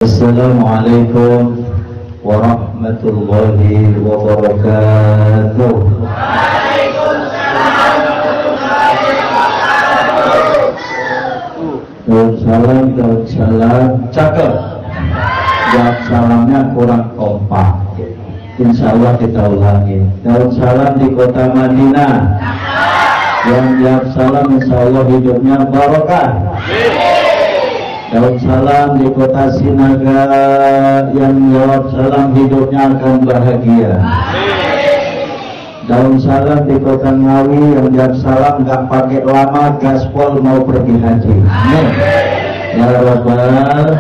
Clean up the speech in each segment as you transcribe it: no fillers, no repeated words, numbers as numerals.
Assalamualaikum warahmatullahi wabarakatuh. Waalaikumsalam warahmatullahi wabarakatuh. Daun salam, cakep. Jawab salamnya kurang kompak. Insya Allah kita ulangi. Daun salam di kota Madinah. Yang jawab salam insya Allah hidupnya barokah. Daun salam di kota Sinaga, yang jawab salam hidupnya akan bahagia. Daun salam di kota Ngawi, yang jawab salam gak pakai lama, gaspol mau pergi haji. Amin. Ya Rabbal.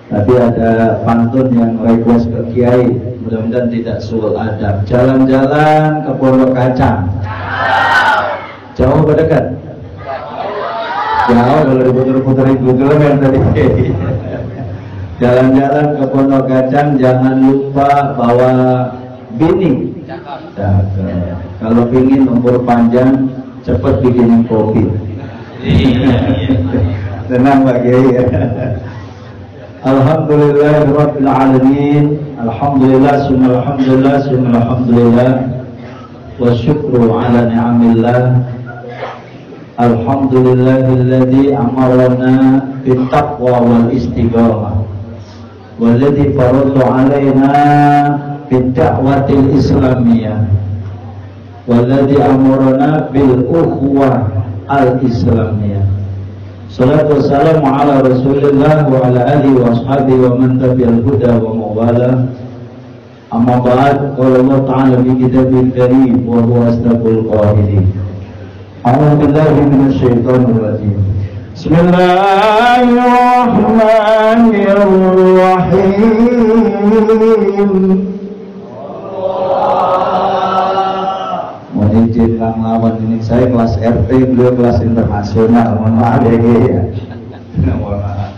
Tadi ada pantun yang request ke Kiai, mudah-mudahan tidak suul adab. Jalan-jalan ke Pondok Kacang. Jauh ke dekat? Jauh, kalau diputar-putar Google yang tadi. Jalan-jalan ke Pondok Kacang, jangan lupa bawa bini. Kalau ingin umur panjang, cepat bikinin kopi. Tenang Pak Kiai. Alhamdulillahirabbil alamin. Alhamdulillah summa alhamdulillah summa alhamdulillah. Wa syukru ala ni'amillah. Alhamdulillahilladzi amarna bittaqwa wal istiqamah. Walladzi farada alaina bidda'watil islamiyah. Walladzi amarna bil ukhuwah al islamiyah. Salatu wassalamu ala Rasulillah wa ala alihi wa ashabihi wa man tabi'al huda wa mawala. Amma ba'd, qala Allah ta'ala fi kitabil karim wa huwa asdaqul qailin. A'udzu billahi minasy syaithanir rajim. Bismillahirrahmanirrahim. Mohon izin Kang Lawan, ini saya kelas RT, beliau kelas internasional. Mohon maaf ya. Mohon maaf.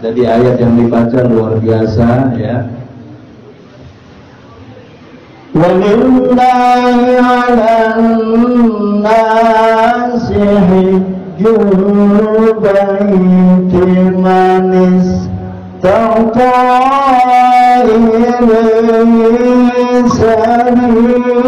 Jadi ayat yang dibaca luar biasa ya. Walillahi 'alan nasi hijjul baiti man istata'a ilaihi sabila.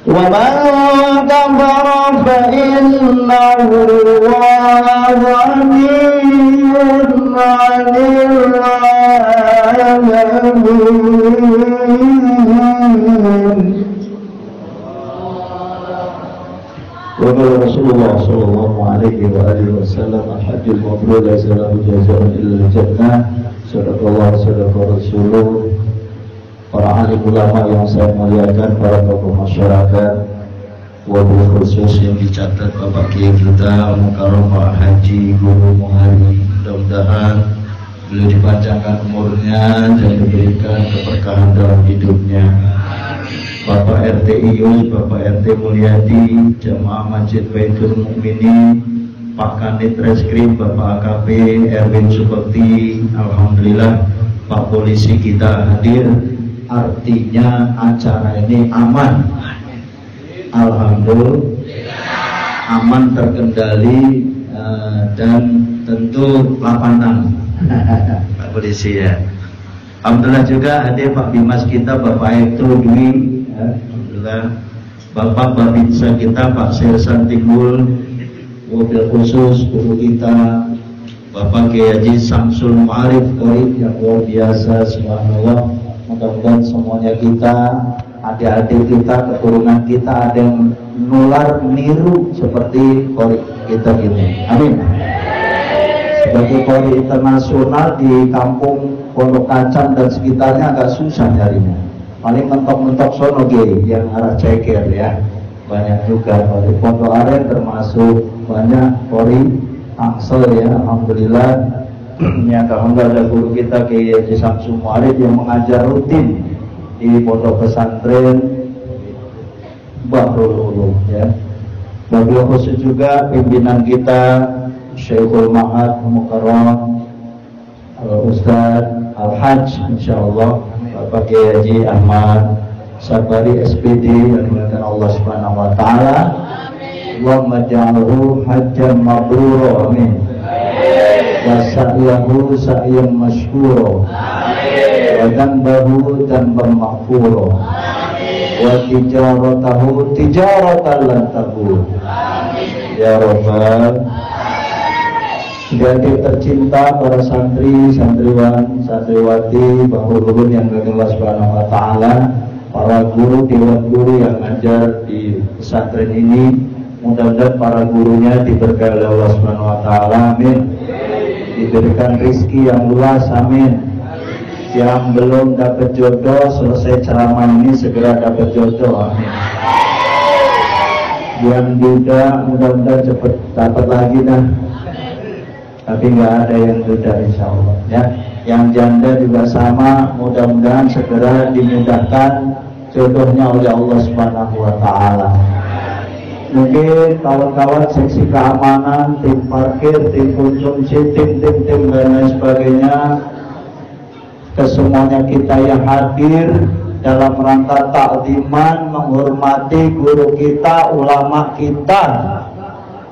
Wa man kafara fa inna Allaha ghaniyyun 'anil 'alamin. Wa Rasulullah sallallahu alaihi wa alihi wasallam al-hajjul mabrur laisa lahu jazaa'un illa al-jannah. Sadaqallahu sadaqa rasuluh. Para alim ulama yang saya muliakan, para tokoh masyarakat, wabil khusus yang dicatat Bapak Kiai kita Mukarram Pak Haji Guru Muhari, mudah-mudahan beliau dipanjangkan umurnya dan diberikan keberkahan dalam hidupnya. Bapak RT Iyus, Bapak RT Mulyadi, Jamaah Masjid Baitul Mukminin, Pak Kanit Reskrim, Bapak AKP Erwin Supekti, alhamdulillah Pak Polisi kita hadir. Artinya acara ini aman. Alhamdulillah aman, terkendali, dan tentu lapangan. Pak Polisi ya. Alhamdulillah juga hadir Pak Bimas kita, Bapak Aibtu Dwi, alhamdulillah. Bapak Babinsa kita, Pak Sersan Timbul, wabil khusus guru kita Bapak Kiai Haji Samsul Ma'arif Qorib yang luar biasa, subhanallah. Mudah-mudahan semuanya kita, adik-adik kita, keturunan kita ada yang nular niru seperti Qorib kita gini. Amin. Sebagai Qorib internasional di kampung Pondok Kacang dan sekitarnya agak susah nyarinya. Paling mentok-mentok sono yang arah Ceker ya. Banyak juga Qorib Pondok Aren, termasuk banyak Qorib Tangsel ya, alhamdulillah. Ya, alhamdulillah ada guru kita Kiai Haji Samsul Mu'arif yang mengajar rutin di pondok pesantren Bahrul Ulum ya. Bagi khusus juga pimpinan kita Syekhul Ma'ad Mukarram Ustaz Al-Hajj insyaallah Bapak Kiai Haji Ahmad Sabari SPD yang dimuliakan Allah Subhanahu wa taala. Allahumma ja'alhu hajjan mabrura, amin. Wa sa'yahu sa'yan mashkura, wa dhanbahu dhanban maghfura, wa tijaratahu tijaratan lan tabur. Ya Rabbal. Adik tercinta, para santri, santriwan, santriwati, bapak-bapak yang dari Allah Subhanahu wa taala, para guru, dewan guru yang ngajar di pesantren ini, mudah-mudahan para gurunya diberkahi oleh Allah Subhanahu wa taala, amin. Diberikan rezeki yang luas, amin. Yang belum dapat jodoh, selesai ceramah ini segera dapat jodoh, amin. Yang duda, mudah-mudahan cepat dapat lagi dah. Tapi nggak ada yang duda, insya Allah, ya. Yang janda juga sama, mudah-mudahan segera dimudahkan jodohnya oleh Allah Subhanahu wa taala. Mungkin kawan-kawan seksi keamanan, tim parkir, tim konsumsi, tim dan lain sebagainya, kesemuanya kita yang hadir dalam rangka takziman, menghormati guru kita, ulama kita,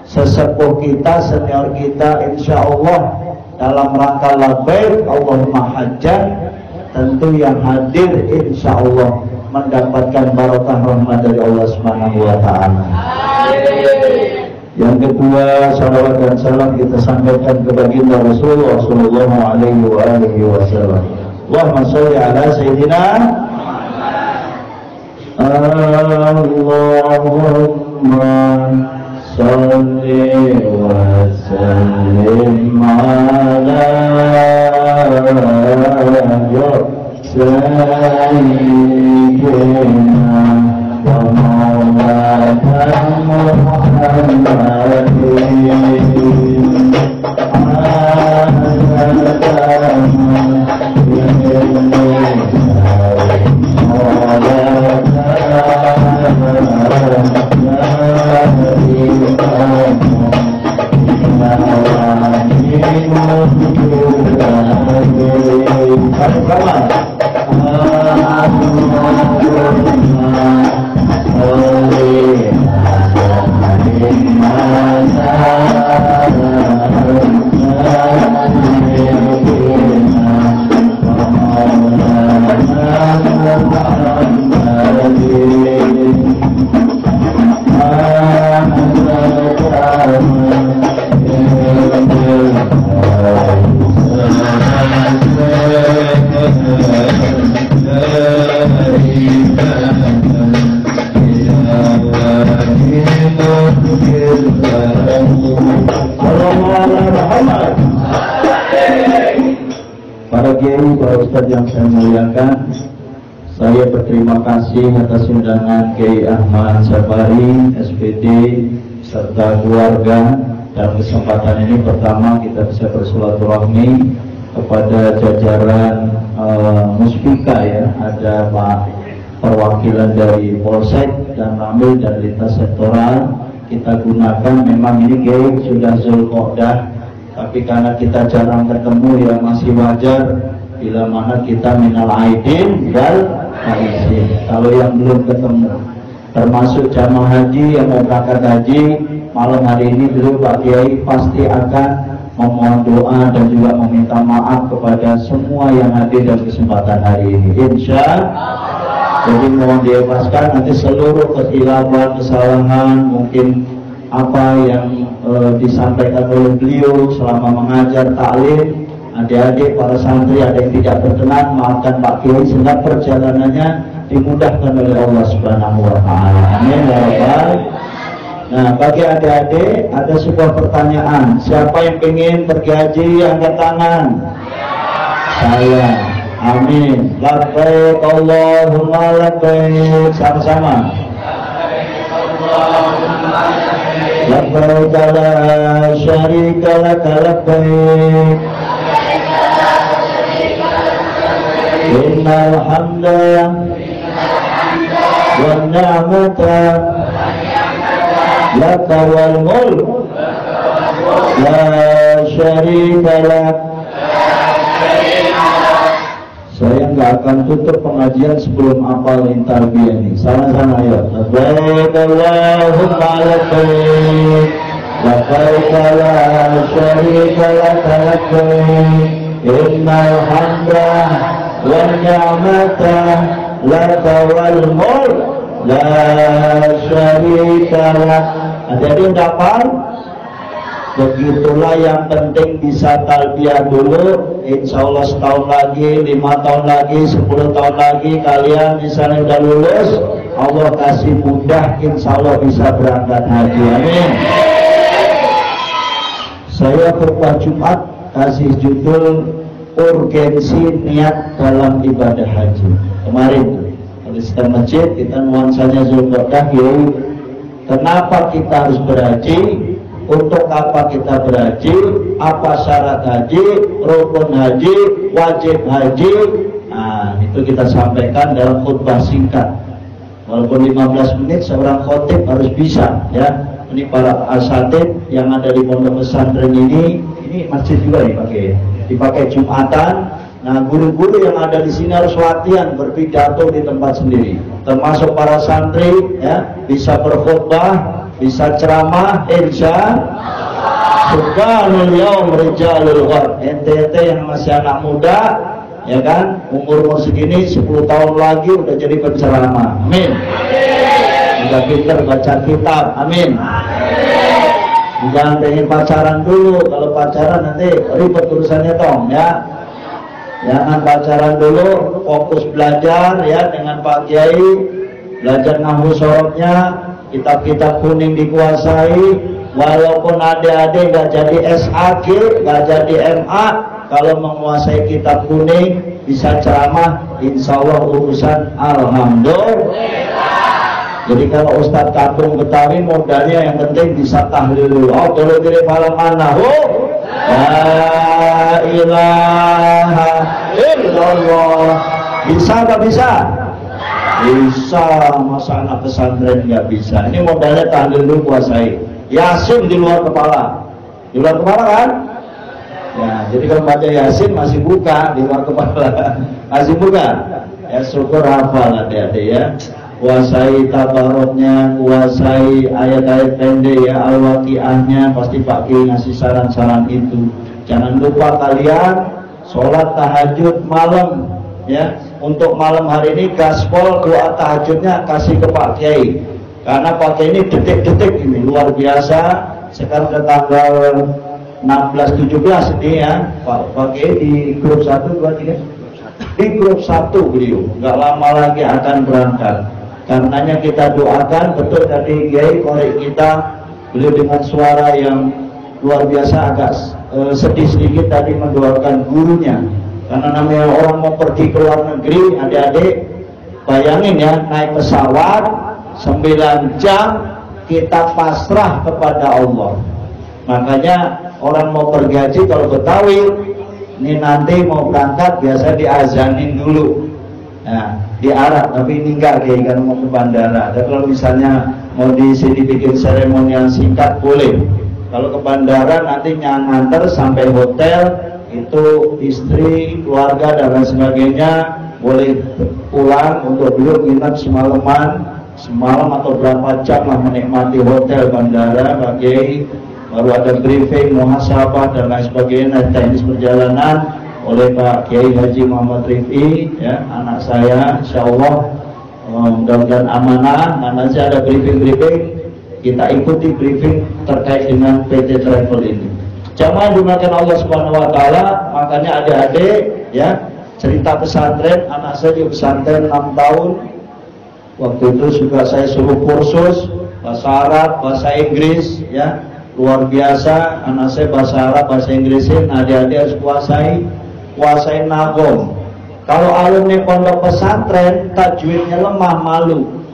sesepuh kita, senior kita, insya Allah dalam rangka labbaik Allahumma hajjan, tentu yang hadir insya Allah mendapatkan barokah rahmat dari Allah Subhanahu wa taala. Yang kedua, salawat dan salam kita sampaikan ke baginda Rasulullah sallallahu alaihi wasallam. Allahumma sholli ala sayyidina Allahumma sholli wa sallim ala sayyidina wa maulana yang saya muliakan, saya berterima kasih atas undangan Kiai Ahmad Sabari, SPD, serta keluarga. Dalam kesempatan ini pertama kita bisa bersilaturahmi kepada jajaran Muspika, ya, ada Pak perwakilan dari Polsek dan Ramil dan lintas sektoral. Kita gunakan, memang ini Kiai sudah Zulqa'dah, tapi karena kita jarang ketemu ya masih wajar bila mana kita minal aidin wal faizin. Kalau yang belum ketemu, termasuk jamaah haji yang mau berangkat haji malam hari ini, dulu Pak Kiai pasti akan memohon doa dan juga meminta maaf kepada semua yang hadir dalam kesempatan hari ini, insya Allah. Jadi mohon diikhlaskan nanti seluruh kekhilafan, kesalahan, mungkin apa yang disampaikan oleh beliau selama mengajar taklim, adik-adik para santri ada yang tidak berkenan, maafkan Pak Kiai sehingga perjalanannya dimudahkan oleh Allah Subhanahu wa taala. Amin ya rabbal. Nah, bagi adik-adik ada sebuah pertanyaan, siapa yang ingin pergi haji angkat tangan? Saya. Amin. Labbaik Allahumma labbaik, sama-sama. Labbaik la syarika laka labbaik. Innal hamda wan ni'mata laka wal mulk la syarika lak. Saya nggak akan tutup pengajian sebelum apalin tarbiyah ini. Sama-sama ayo. Labbaik Allahumma labbaik, labbaik la syarika laka labbaik, innal hamda wan ni'mata laka wal mulk la syarika lak. Jadi udah paham? Begitulah yang penting bisa talbiyah dulu. Insya Allah setahun lagi, 5 tahun lagi, 10 tahun lagi kalian misalnya udah lulus, Allah kasih mudah, insya Allah bisa berangkat haji. Amin. Saya khutbah Jumat kasih judul urgensi niat dalam ibadah haji. Kemarin di sekitar masjid kita nuansanya Zulqa'dah. Kenapa kita harus berhaji? Untuk apa kita berhaji, apa syarat haji, rukun haji, wajib haji. Nah, itu kita sampaikan dalam khutbah singkat. Walaupun 15 menit seorang khotib harus bisa, ya. Ini para asatid yang ada di pondok pesantren ini masjid juga dipakai Jumatan. Nah, guru-guru yang ada di sini harus latihan berpidato di tempat sendiri. Termasuk para santri, ya, bisa berkhutbah, bisa ceramah, insya subhanul yaum rijalul ghad. Ente yang masih anak muda, ya kan, umur segini 10 tahun lagi udah jadi penceramah. Amin. Udah pinter baca kitab. Amin. Jangan pengen pacaran dulu. Kalau pacaran nanti ribet urusannya tong, ya. Jangan pacaran dulu, fokus belajar, ya, dengan Pak Kiai. Belajar nahwu sorobnya, kitab-kitab kuning dikuasai. Walaupun adik-adik gak jadi SAG, gak jadi MA, kalau menguasai kitab kuning bisa ceramah, insya Allah urusan alhamdulillah. Jadi kalau Ustadz Kampung Betawi modalnya yang penting bisa tahlil. Oh, kalau diri falam anahu la ilaha illallah. Bisa gak bisa? Bisa. Masa anak pesantren nggak bisa? Ini modalnya tahlil dulu, kuasai. Yasin di luar kepala. Di luar kepala kan? Ya, jadi kalau baca Yasin masih buka di luar kepala. Masih buka. Ya syukur hafal adik-adik, ya. Kuasai tabaroknya, kuasai ayat-ayat pendek, ya, al-waqiahnya. Pasti Pak Kiai ngasih saran-saran itu. Jangan lupa kalian sholat tahajud malam, ya. Untuk malam hari ini gaspol doa tahajudnya kasih ke Pak Kiai. Karena Pak Kiai ini detik-detik ini luar biasa. Sekarang ke tanggal 16-17 ini, ya, Pak Kiai di grup 1, 2, 3. Di grup 1 beliau. Nggak lama lagi akan berangkat. Karenanya kita doakan, betul tadi Kiai korek kita, beliau dengan suara yang luar biasa, agak sedih sedikit tadi mendoakan gurunya. Karena namanya orang mau pergi ke luar negeri, adik-adik bayangin, ya, naik pesawat 9 jam kita pasrah kepada Allah. Makanya orang mau pergi haji kalau Betawi ini nanti mau berangkat biasa diazanin dulu. Nah, diarak, tapi ini enggak kayak kan mau ke bandara. Dan kalau misalnya mau di sini bikin seremonial singkat boleh. Kalau ke bandara nanti nganter sampai hotel, itu istri, keluarga dan lain sebagainya boleh pulang untuk duduk nginep semalam atau berapa jam lah menikmati hotel bandara. Bagi baru ada briefing, muhasabah dan lain sebagainya, teknis perjalanan oleh Pak Kiai Haji Muhammad Rif'i, ya, anak saya, insya Allah mudah-mudahan amanah. Nanti ada briefing, kita ikuti briefing terkait dengan PT Travel ini. Jamaah dimuliakan Allah Subhanahu Wa Taala. Makanya adik-adik, ya, cerita pesantren, anak saya di pesantren 6 tahun. Waktu itu juga saya suruh kursus bahasa Arab, bahasa Inggris, ya, luar biasa. Anak saya bahasa Arab, bahasa Inggrisin, adik-adik harus kuasai nagom. Kalau alumni pondok pesantren tajwidnya lemah, malu,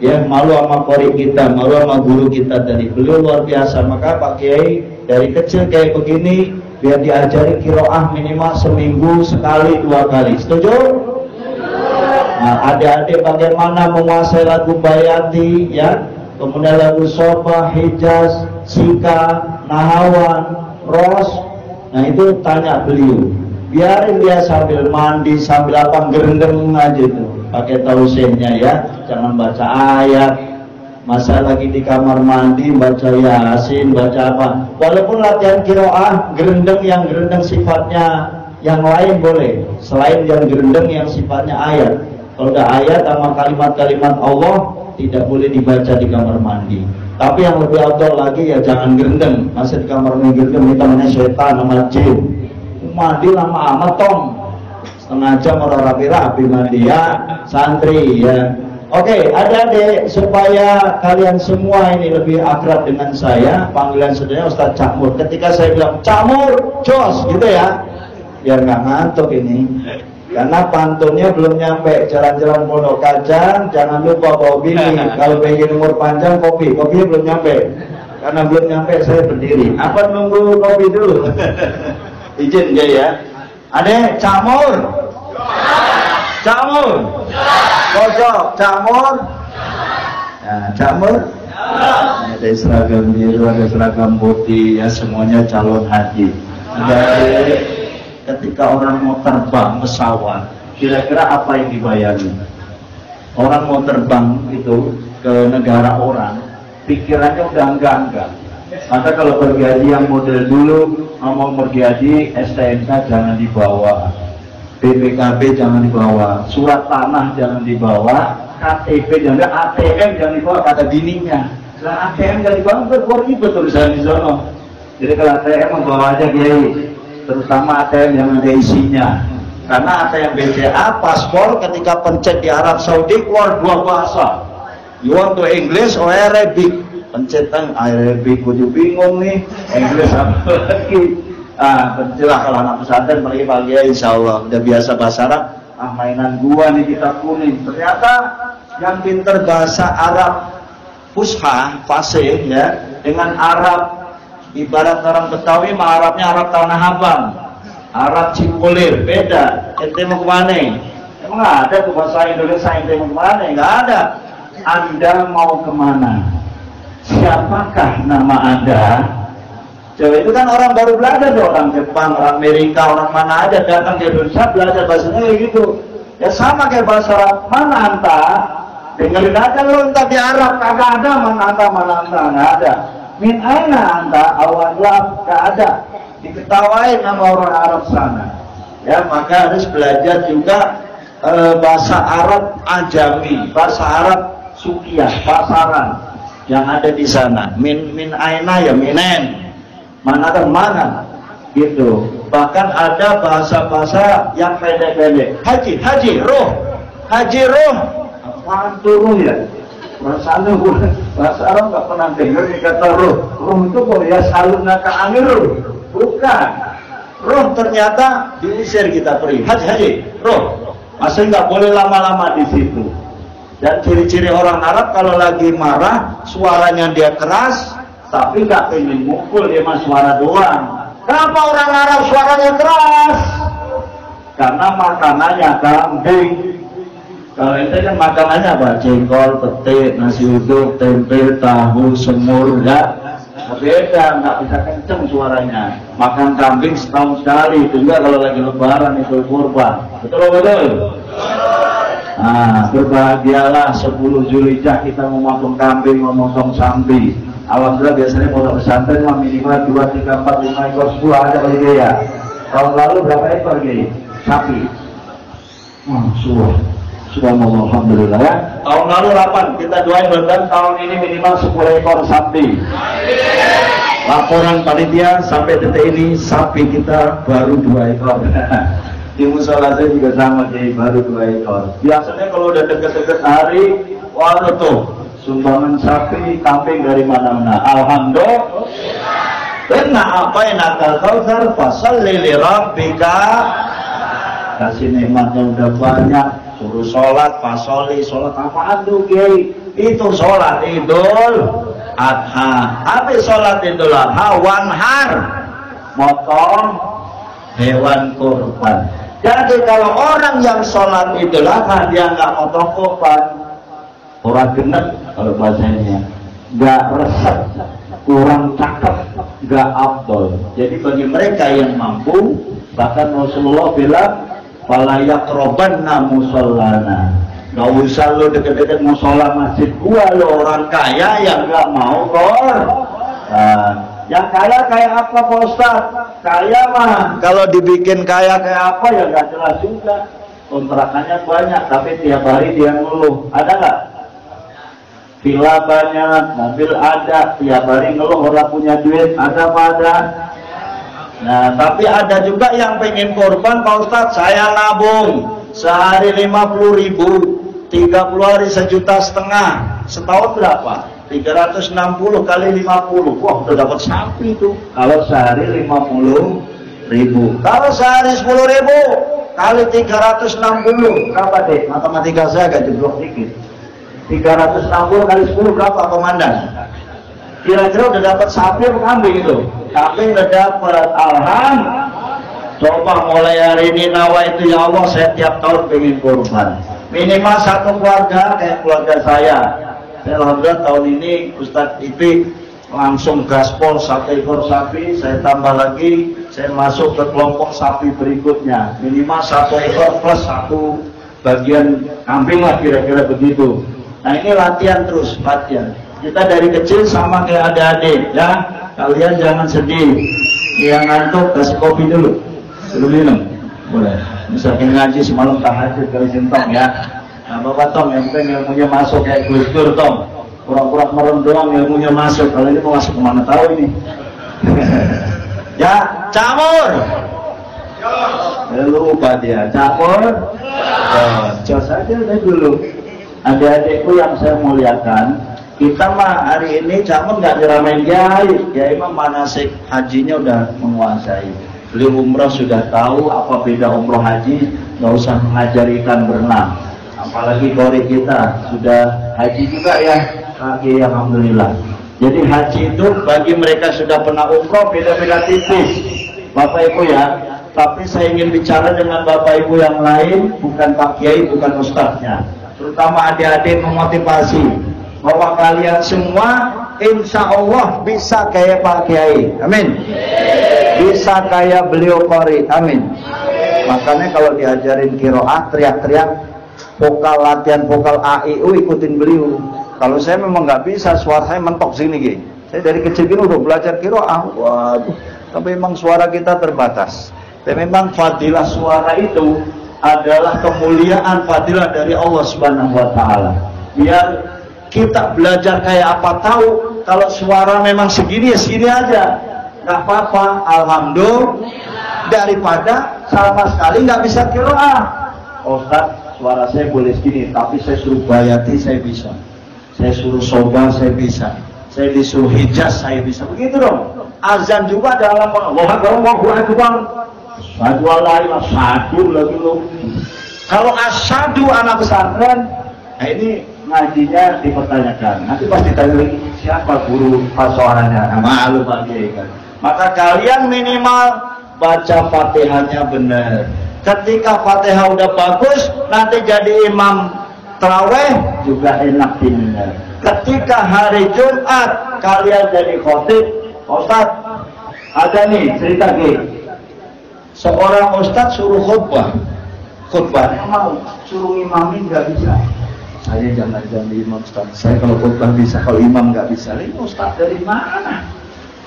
ya, malu sama qori kita, malu sama guru kita tadi. Beliau luar biasa. Maka Pak Kiai dari kecil kayak begini biar diajari qiraah minimal seminggu sekali 2 kali. Setuju? Nah, adik-adik bagaimana menguasai lagu Bayati, ya, kemudian lagu Sobah, Hijaz, Sika, Nahawan, Ros. Nah, itu tanya beliau. biarin dia sambil mandi, sambil apa, gerendeng aja tuh, pakai tausiahnya ya, jangan baca ayat. Masa lagi di kamar mandi baca Yasin, baca apa, walaupun latihan qiraah, gerendeng yang gerendeng sifatnya yang lain boleh, selain yang gerendeng yang sifatnya ayat. Kalau udah ayat sama kalimat-kalimat Allah tidak boleh dibaca di kamar mandi. Tapi yang lebih afdal lagi ya jangan gerendeng. Masa di kamar mandi gerendeng itu namanya setan sama jin. Mandi lama amat tong, setengah jam orang rapi-rapi mandi ya santri ya. Oke, adik-adik, supaya kalian semua ini lebih akrab dengan saya, panggilan saudaranya Ustadz Cakmur. Ketika saya bilang Cakmur, jos gitu ya, biar nggak ngantuk ini. Karena pantunnya belum nyampe. Jalan-jalan Pondok Kacang, jangan lupa bawa bini. Kalau pengen umur panjang, kopinya belum nyampe. Karena belum nyampe, saya berdiri. Apa nunggu kopi dulu? Izin ya. Adek, Cakmur. Cakmur. Kocok, Cakmur. Nah, Cakmur. Ada seragam biru, ada seragam putih, ya semuanya calon haji. Jadi ketika orang mau terbang pesawat, kira-kira apa yang dibayari? Orang mau terbang itu ke negara orang, pikirannya udah enggak. Maka kalau pergi haji yang model dulu, mau pergi haji, STNK jangan dibawa, BPKB jangan dibawa, surat tanah jangan dibawa, KTP jangan, ATM jangan dibawa, kata bininya. Nah, ATM jangan dibawa, keluar ribet tulisan di sana. Jadi kalau ATM membawa aja Kiai, terutama ATM yang ada isinya. Karena ATM BCA, paspor ketika pencet di Arab Saudi keluar dua bahasa. You want to English or Arabic? Pencetan Arabic, gue bingung nih, English apa lagi? Pencelah kalau anak pesantren pagi-pagi ya insya Allah udah biasa bahasa Arab. Mainan gua nih kitab kuning. Ternyata yang pinter bahasa Arab Fusha, fasih ya, dengan Arab ibarat orang Betawi mah Arabnya Arab Tanah Abang, Arab Cipulir, beda. Ente mau kemana? Emang ada tuh bahasa Indonesia ente mau kemana? Nggak ada. Anda mau kemana? Siapakah nama Anda? Coba itu kan orang baru belajar tuh, orang Jepang, orang Amerika, orang mana aja datang ke Indonesia belajar bahasanya kayak gitu. Ya sama kayak bahasa Arab, mana anta? Dengerin aja lo entah di Arab, kagak ada mana anta, nggak ada. Min aina anta, awalnya nggak ada. Diketawain sama orang Arab sana. Ya maka harus belajar juga bahasa Arab ajami, bahasa Arab sukiyah, pasaran yang ada di sana. Min aina ya minen. Mana dan mana gitu. Bahkan ada bahasa-bahasa yang pendek-pendek. Haji roh, apaan tuh roh ya? Rasanya bahasa Arab nggak pernah dengar kata roh itu kok ya saluna ka amir, bukan. Roh ternyata diusir kita pergi. Haji roh, masih nggak boleh lama-lama di situ. Dan ciri-ciri orang Arab kalau lagi marah suaranya dia keras, tapi gak pengen mukul, dia mah suara doang. Kenapa orang Arab suaranya keras? Karena makanannya kambing. Kalau itu kan makanannya apa? Jengkol, pete, nasi uduk, tempe, tahu, semur, ya. Beda, nggak bisa kenceng suaranya. Makan kambing setahun sekali, itu juga kalau lagi lebaran itu kurban. Betul? Nah, berbahagialah 10 Zulhijjah kita memotong kambing, memotong sapi. Alhamdulillah biasanya pondok pesantren mah minimal 2, 3, 4, 5 ekor 10 ada kali dia ya. Tahun lalu berapa ekor gini? Sapi. Subhanallah, alhamdulillah ya. Tahun lalu 8, kita doain mudah-mudahan tahun ini minimal 10 ekor sapi. Laporan panitia sampai detik ini sapi kita baru 2 ekor. Di musola saya juga sama, jadi baru 2 ekor. Biasanya kalau udah deket-deket hari, waduh tuh sumbangan sapi, kambing dari mana-mana. Alhamdulillah. Karena apa yang nakal kautsar fasalli li rabbika. Kasih nikmatnya udah banyak, suruh sholat, fasoli, sholat apaan tuh Kiai? Itu sholat Idul Adha. Apa sholat Idul Adha? Wanhar, motong hewan kurban. Jadi kalau orang yang sholat Idul Adha dia nggak motong kurban, orang genep kalau bahasanya, nggak resep, kurang cakep, nggak afdol. Jadi bagi mereka yang mampu Bahkan Rasulullah bilang, "Fala yaqrabanna musallana." Nggak usah lo deket-deket musola masjid gua, lo orang kaya yang nggak mau yang kaya kayak apa Pak Ustaz? Kaya mah kalau dibikin kaya kayak apa ya nggak jelas juga. Kontrakannya banyak tapi tiap hari dia ngeluh. Ada nggak? Villa banyak, mobil ada, tiap hari ngeluh orang punya duit. Ada apa ada? Nah, tapi ada juga yang pengen korban Pak Ustaz. Saya nabung sehari 50.000, 30 hari 1,5 juta, setahun berapa? 360 kali 50, wah udah dapat sapi tuh. Kalau sehari 50.000, kalau sehari 10.000 kali 360 berapa deh? Matematika saya agak jeblok dikit. 360 kali 10 berapa komandan? Kira-kira udah dapat sapi apa kambing itu? Kambing udah dapat, alhamdulillah. Coba mulai hari ini nawa itu, ya Allah saya tiap tahun pengen korban minimal satu keluarga kayak keluarga saya. Alhamdulillah tahun ini Ustadz Ipik langsung gaspol 1 ekor sapi, saya tambah lagi, saya masuk ke kelompok sapi berikutnya minimal 1 ekor plus 1 bagian kambing lah, kira-kira begitu. Nah ini latihan terus, latihan. Kita dari kecil sama kayak adik-adik ya, kalian jangan sedih. Yang ngantuk kasih kopi dulu, minum boleh. Misalkan ngaji semalam tahajud kali sintong ya. Nah Bapak Tom yang pengen ilmunya masuk kayak Gus Dur Tom, kurang-kurang merem doang ilmunya masuk. Kalau ini mau masuk kemana tahu ini. Ya camur lupa dia camur jos aja deh dulu. Adik-adikku yang saya muliakan, kita mah hari ini camur nggak diramain ya Imam manasik hajinya udah menguasai. Beli umroh sudah tahu apa beda umroh haji, nggak usah mengajarikan berenang. Apalagi kori kita sudah haji juga ya, kaki alhamdulillah. Jadi haji itu bagi mereka sudah pernah umroh beda-beda tipis, Bapak Ibu ya. Tapi saya ingin bicara dengan Bapak Ibu yang lain, bukan Pak Kiai, bukan Ustadznya. Terutama adik-adik memotivasi bahwa kalian semua insya Allah bisa kayak Pak Kiai, amin. Bisa kayak beliau qori, amin. Makanya kalau diajarin kiroah teriak-teriak, vokal latihan vokal A I U ikutin beliau. Kalau saya memang nggak bisa, suara saya mentok sini gini. Saya dari kecil gini udah belajar kiroah, waduh. Tapi memang suara kita terbatas. Dan memang fadilah suara itu adalah kemuliaan fadilah dari Allah Subhanahu Wa Taala. Biar kita belajar kayak apa tahu, kalau suara memang segini ya segini aja. Nggak apa-apa, alhamdulillah, daripada sama sekali nggak bisa kiroah. Ustaz, suara saya boleh segini, tapi saya suruh bayati saya bisa, saya suruh soba saya bisa, saya disuruh hijaz saya bisa, begitu dong. Azan juga dalam Allahu Akbar, satu Allah satu lagi lo. Kalau asyadu anak pesantren, nah ini ngajinya dipertanyakan. Nanti pasti tanya lagi siapa guru fasohannya, malu Pak Kiai kan. Maka kalian minimal baca Fatihahnya benar. Ketika Fatihah udah bagus, nanti jadi imam taraweh juga enak benar. Ketika hari Jumat kalian jadi khotib, Ustaz, ada nih cerita gini. Seorang Ustaz suruh khutbah, mau suruh imamin nggak bisa. Saya jangan jadi imam Ustaz. Saya kalau khutbah bisa, kalau imam nggak bisa. Ini Ustaz dari mana?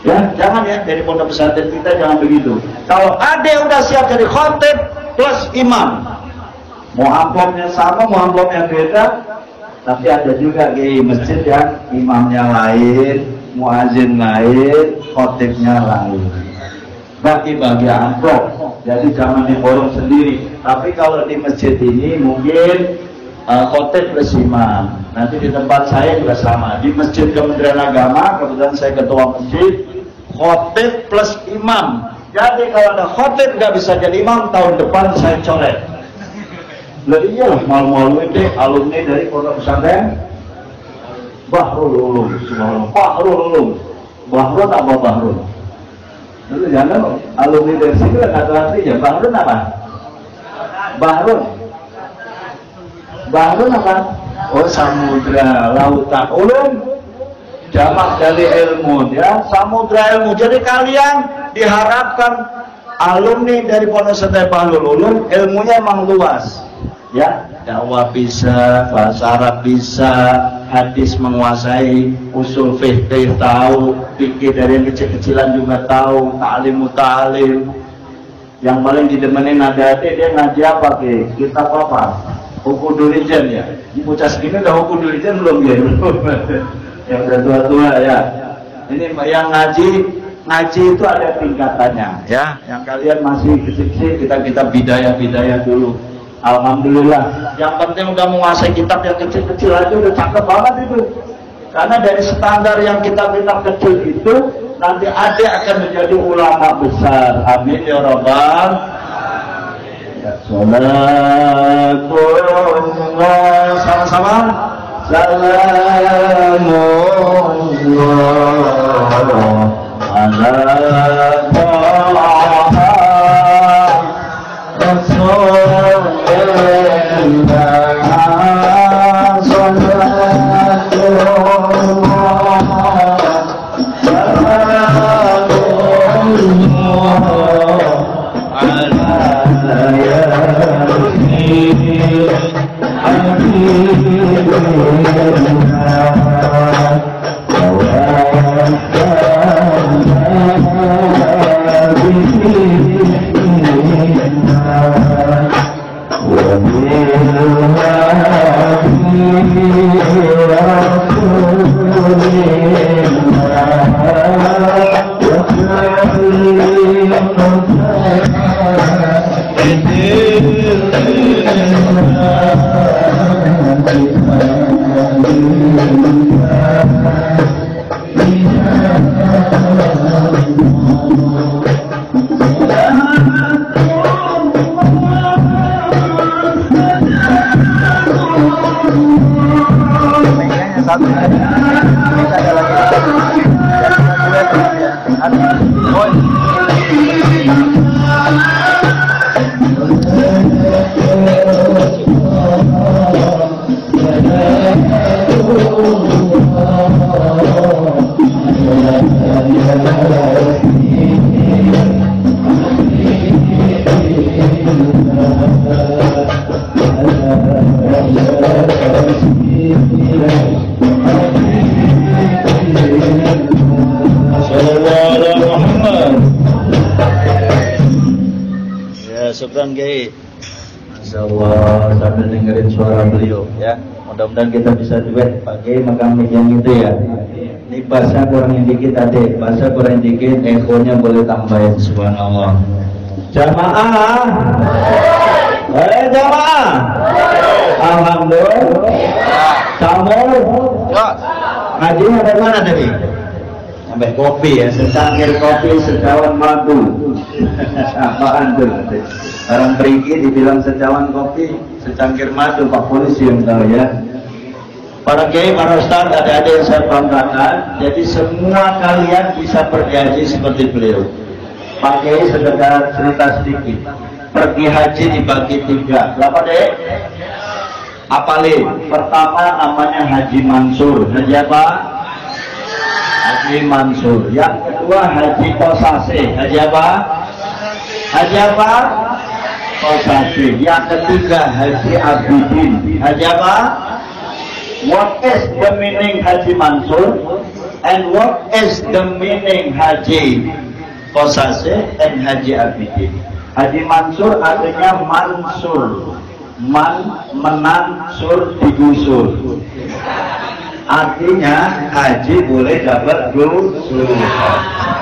Ya, jangan ya, dari pondok pesantren kita jangan begitu. Kalau ada yang udah siap jadi khotib plus imam, mau amplopnya sama, mau amplopnya beda, tapi ada juga di masjid yang imamnya lain, muazin lain, khotibnya lain. Bagi-bagi amplop, jadi jangan diborong sendiri. Tapi kalau di masjid ini mungkin khotib plus imam. Nanti di tempat saya juga sama. Di Masjid Kementerian Agama, kebetulan saya ketua masjid, khotib plus imam. Jadi kalau ada khotib nggak bisa jadi imam, tahun depan saya coret. Lah iyalah, malu-malu itu alumni dari pondok pesantren Bahrul Ulum. Bahrul Ulum. Bahrul apa Bahrul? Dulu jangan alumni dari sini kan ada artinya. Bahrul apa? Bahrul. Bahrul apa? Oh samudra, lautan. Ulum jamak dari ilmu ya, samudra ilmu. Jadi kalian diharapkan alumni dari Pondok Pesantren Bahrul Ulum ilmunya emang luas, ya, dakwah bisa, bahasa Arab bisa, hadis menguasai, usul fikih tahu, fikih dari yang kecil-kecilan juga tahu, ta'lim. Yang paling didemenin adik-adik dia ngaji apa ke? Kitab apa? Hukudurijan ya. Bocah segini udah Hukudurijan belum ya? Yang udah tua-tua ya. Ini yang ngaji itu ada tingkatannya ya. Yang kalian masih kecil-kecil kita bidayah dulu. Alhamdulillah. Yang penting udah menguasai kitab yang kecil-kecil aja udah cakep banget itu. Karena dari standar yang kitab-kitab kecil itu nanti adik akan menjadi ulama besar. Amin ya rabbal. Salatullah sama-sama. Salamullah ala Taha Rasulillah sambil dengerin suara beliau ya. Mudah-mudahan kita bisa duet pakai makam yang itu ya. Ini bahasa kurang dikit adik, bahasa kurang dikit, ekornya boleh tambahin. Subhanallah. Jamaah, jamaah. Alhamdulillah. Kamu ngaji sampai mana tadi? Sampai kopi ya, secangkir kopi, secawan madu. Apaan tuh? Orang perigi dibilang secawan kopi, secangkir madu, Pak Polisi yang tahu ya. Para kiai, para ustaz, adik-adik yang saya banggakan, jadi semua kalian bisa pergi haji seperti beliau. Pak Kiai sekedar cerita sedikit. Pergi haji dibagi 3. Berapa dek? Apalin. Pertama namanya Haji Mansur. Haji apa? Haji Mansur. Yang kedua Haji Kosase. Haji apa? Haji apa? Kosase. Yang ketiga Haji Abidin. Haji apa? What is the meaning Haji Mansur? And what is the meaning Haji Kosase and Haji Abidin? Haji Mansur artinya Mansur. Menansur digusur. Artinya haji boleh dapat gusur.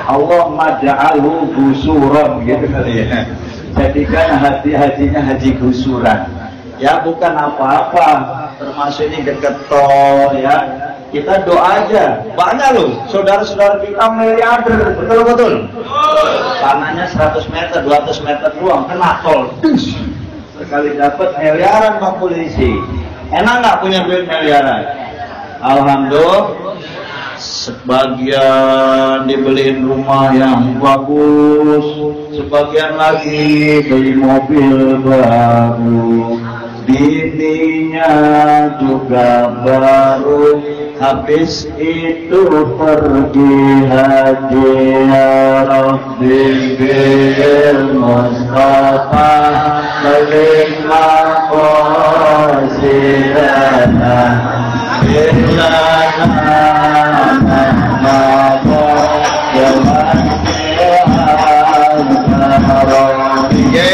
Allah maja'alhu gusuran gitu kali ya. Jadikan hajinya haji gusuran. Ya bukan apa-apa, termasuk ini deket tol ya. Kita doa aja. Banyak loh saudara-saudara kita miliarder, betul-betul. Tanahnya 100 meter, 200 meter doang, kena tol. Sekali dapat miliaran Pak Polisi. Enak nggak punya duit miliaran? Alhamdulillah. Sebagian dibeliin rumah yang bagus, sebagian lagi beli mobil baru, bininya juga baru, habis itu pergi haji ya Rabbi bil Mustafa balik maqasidana bilana maqasidana ya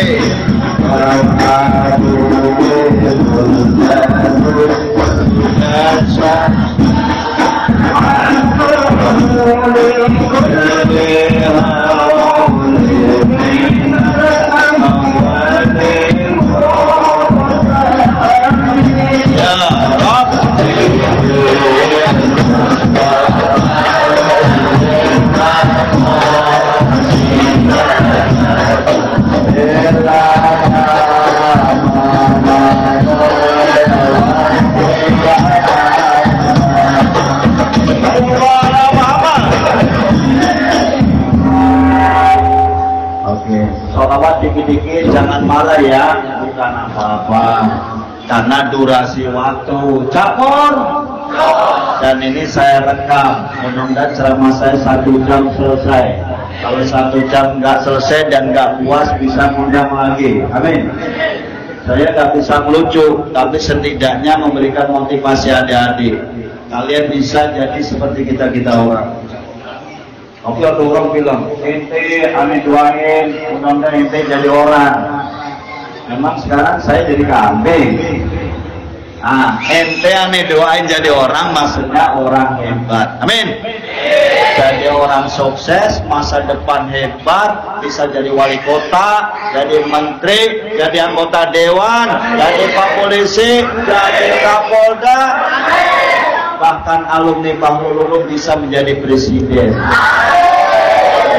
Rabbi Sholawat dikit-dikit, jangan marah ya, bukan apa-apa karena durasi waktu campur. Dan ini saya rekam, mudah-mudahan ceramah saya 1 jam selesai. Kalau 1 jam nggak selesai dan nggak puas bisa ngundang lagi, amin. Saya nggak bisa melucu, tapi setidaknya memberikan motivasi adik-adik. Kalian bisa jadi seperti kita orang. Oke, ada orang bilang, ente ane doain, mudah-mudahan ente jadi orang. Memang sekarang saya jadi kambing. Ente ane doain jadi orang, maksudnya orang hebat. Amin. Jadi orang sukses, masa depan hebat, bisa jadi wali kota, jadi menteri, jadi anggota dewan, jadi pak polisi, jadi kapolda. Bahkan alumni Bahrul Ulum bisa menjadi presiden.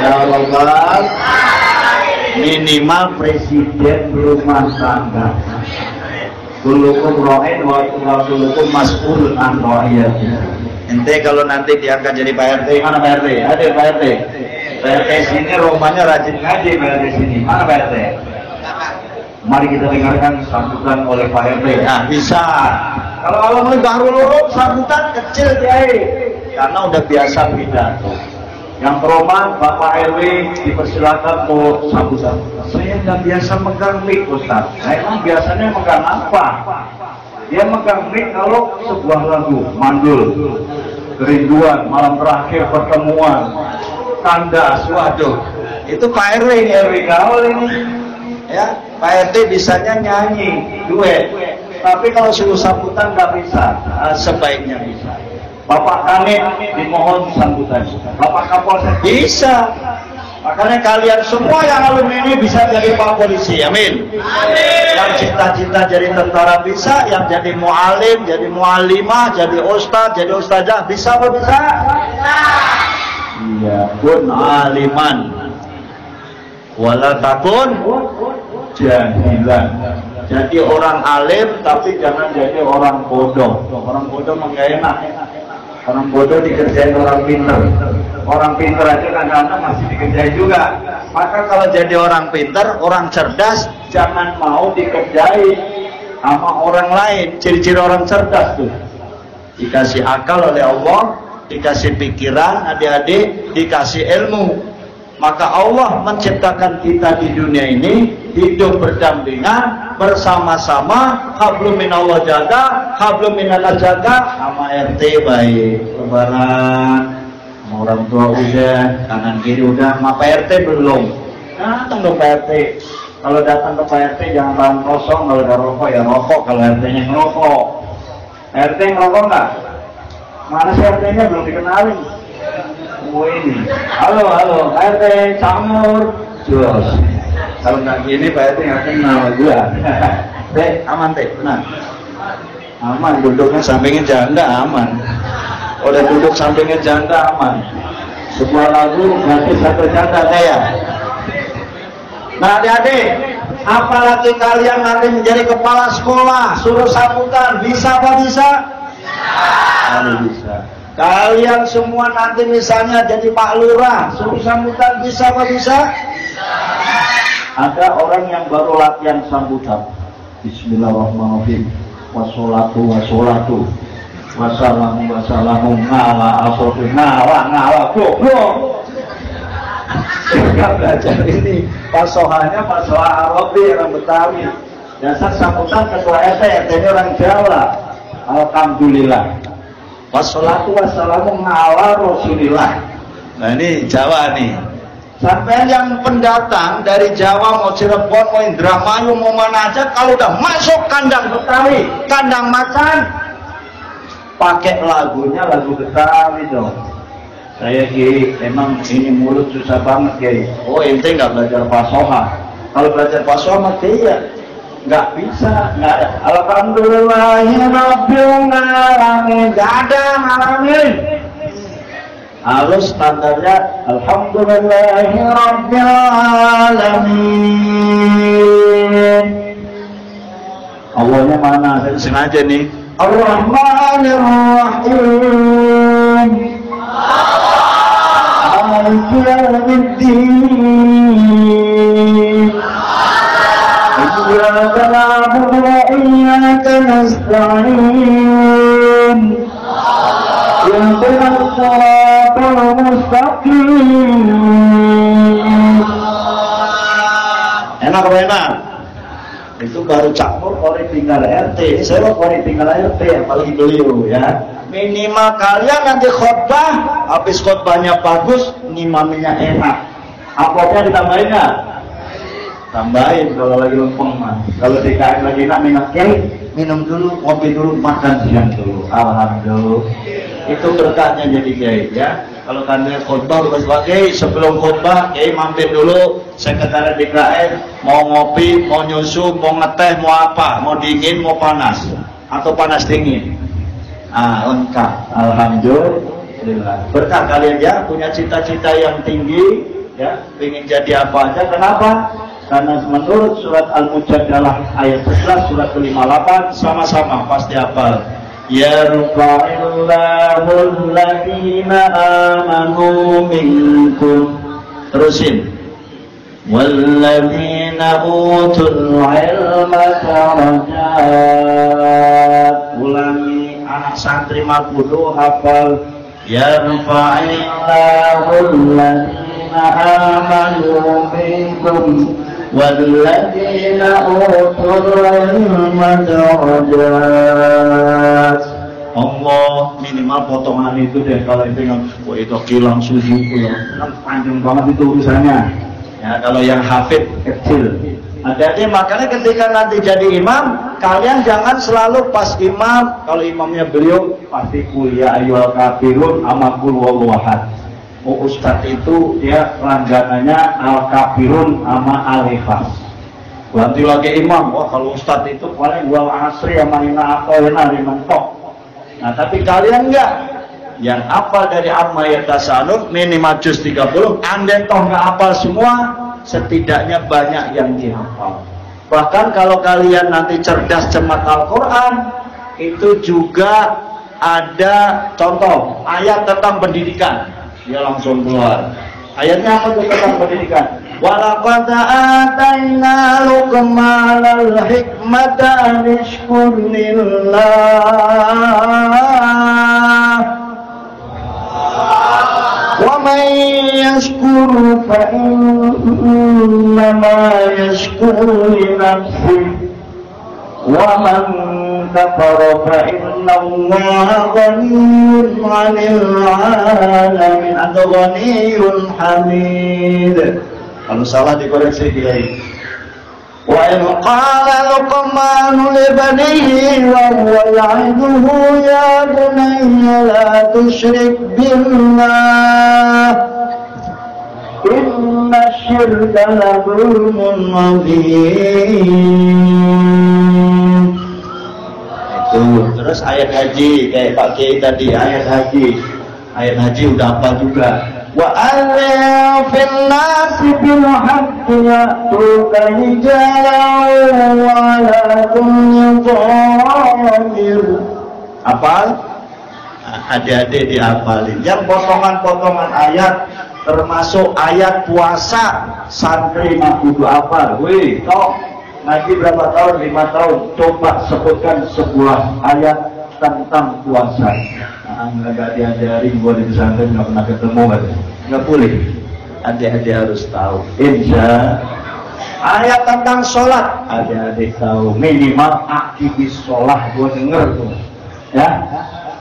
Ya Allah, minimal presiden rumah tangga. Kulukum ro'in wa kulukum mas'ulun an ro'iyat. Ente kalau nanti diangkat jadi Pak RT, mana Pak RT? Ada Pak RT. Pak RT sini rumahnya rajin ngaji Pak RT sini. Mana Pak RT? Mari kita dengarkan sambutan oleh Pak RT. Nah, bisa. Kalau alumni Bahrul Ulum sambutan kecil kiai, karena udah biasa pidato. Yang peroman Bapak RW dipersilakan mau sambutan. Saya nggak biasa megang mic Ustaz. Nah, emang biasanya megang apa? Dia megang mic kalau sebuah lagu, mandul, kerinduan, malam terakhir pertemuan, kandas, waduh. Itu Pak RW ini, RW gaul ini. Ya, Pak RT bisanya nyanyi, duet. Tapi kalau suruh sambutan nggak bisa, sebaiknya bisa. Bapak Kanit dimohon sambutan. Bapak Kapolsek bisa. Makanya kalian semua yang alumni ini bisa jadi Pak Polisi, amin. Amin. Yang cita-cita jadi tentara bisa, yang jadi mualim, jadi mualimah, jadi ustadz, jadi ustazah bisa apa bisa? Bisa. Iya, kun aliman. Wala takun jahilan. Jadi orang alim tapi jangan jadi orang bodoh. Orang bodoh enggak enak. Orang bodoh dikerjain orang pinter. Orang pinter aja kadang-kadang masih dikerjain juga. Maka kalau jadi orang pinter, orang cerdas, jangan mau dikerjain sama orang lain. Ciri-ciri orang cerdas tuh, dikasih akal oleh Allah, dikasih pikiran adik-adik, dikasih ilmu. Maka Allah menciptakan kita di dunia ini hidup berdampingan bersama-sama. Hablum minallah jaga, hablum minallah jaga. Sama RT baik, lebaran, sama orang tua udah, kanan kiri udah, sama Pak RT belum. Datang dong Pak RT. Kalau datang ke Pak RT jangan tangan kosong, kalau ada rokok ya rokok, kalau RT-nya ngerokok. RT ngerokok nggak? Mana sih RT-nya belum dikenalin? Oh ini, halo, Pak RT, Camur, jos. Kalau nggak gini Pak RT nggak kenal gua. Teh, aman teh, nah, aman. Duduknya sampingnya janda aman. Udah duduk sampingnya janda aman. Sebuah lagu nanti satu janda teh ya. Nah adik-adik, apalagi kalian nanti menjadi kepala sekolah, suruh sambutan, bisa apa bisa? Bisa. Kalian semua nanti misalnya jadi Pak Lurah, suruh sambutan bisa apa bisa? Ada orang yang baru latihan sambutan. Bismillahirrahmanirrahim. Wassolatu wassolatu wassalamu ngala asrofi ngala goblok. Kita belajar ini pasohannya pasoha Arabi, orang Betawi. Dasar sambutan ketua RT ini orang Jawa. Alhamdulillah. Wassalatu wassalamu ngala Rasulillah. Nah ini Jawa nih. Sampai yang pendatang dari Jawa mau Cirebon, mau Indramayu, mau mana aja, kalau udah masuk kandang Betawi, kandang macan, pakai lagunya lagu Betawi dong. Saya Ki, emang ini mulut susah banget Ki. Oh ente nggak belajar pasoha. Kalau belajar pasoha mah ya nggak bisa, nggak ada. Alhamdulillahirabbil alamin, nggak ada alamin. Harus standarnya Alhamdulillahirabbil alamin. Allahnya mana? Saya sengaja nih. Ar-Rahmanir-Rahim. Maliki yaumiddin. Iyyaka na'budu wa iyyaka nasta'in. Ihdinas siratal mustaqim. Enak apa enak? Itu baru campur kori tinggal RT. Ini saya mau kori tinggal RT, apalagi beliau ya. Minimal kalian nanti khotbah, habis khotbahnya bagus, ngimaminya enak. Amplopnya ditambahin nggak? Tambahin kalau lagi lempeng mah. Kalau DKM lagi enak minum dulu, ngopi dulu, makan siang dulu. Alhamdulillah. Itu berkahnya jadi kiai ya. Kalau kalian khotbah sebagai sebelum khotbah, kiai mampir dulu sekretariat DKM, mau ngopi, mau nyusu, mau ngeteh, mau apa, mau dingin, mau panas, atau panas dingin. Lengkap. Alhamdulillah. Berkah kalian ya, punya cita-cita yang tinggi ya, ingin jadi apa aja. Kenapa? Karena menurut surat Al-Mujadalah ayat 11 surat ke-58 sama-sama pasti hafal. Yarfa'illahu alladhina amanu minkum. Terusin. Walladzina utul ilma darajat. Ulangi, anak santri mabudu hafal. Yarfa'illahu alladhina amanu minkum walladzina utul ilma darajat. Allah, minimal potongan itu deh kalau itu yang itu kilang susu kan panjang banget itu urusannya ya. Kalau yang hafid kecil jadi makanya ketika nanti jadi imam, kalian jangan selalu pas imam, kalau imamnya beliau pasti kuliah ayyuhal kafirun ama qul huwallahu ahad. Oh ustadz itu dia langganannya al-kafirun ama al-ikhlas. Nanti lagi imam, wah kalau ustadz itu paling wal asri sama ina atau ina rimantok. Nah tapi kalian enggak, yang hafal dari amma yatasanun minimal juz 30, andai toh nggak hafal semua, setidaknya banyak yang dihafal. Bahkan kalau kalian nanti cerdas cermat Al-Quran, itu juga ada contoh ayat tentang pendidikan. Dia langsung keluar. Ayatnya apa tuh tentang pendidikan? Walaqad atayna Luqmanal hikmata an yashkur lillah wa man yashkur fa innama yashkuru li nafsihi wa man kafara fa innallaha ghaniyyun 'anil 'alamin atau ghaniyyun hamid. Kalau salah dikoreksi Kiai. Wa in qala Luqman li banihi wa huwa ya'iduhu ya bunayya la tusyrik billah inna syirka la dzulmun 'adzim. Terus ayat haji kayak Pak Kiai tadi, ayat haji udah apa juga. Wa alfin nasi bil haqqi ya'tuka rijalan wa la yudhamir. Apal? Adik-adik dihafalin. Yang potongan-potongan ayat termasuk ayat puasa, santri mah kudu hafal. Wih, toh ngaji berapa tahun? 5 tahun. Coba sebutkan sebuah ayat tentang puasa. Nggak diajari, gua di pesantren nggak pernah ketemu kan? Nggak boleh. Adik-adik harus tahu. Insya ayat tentang sholat, adik-adik tahu. Minimal aktivis sholat, gua denger tuh. Ya,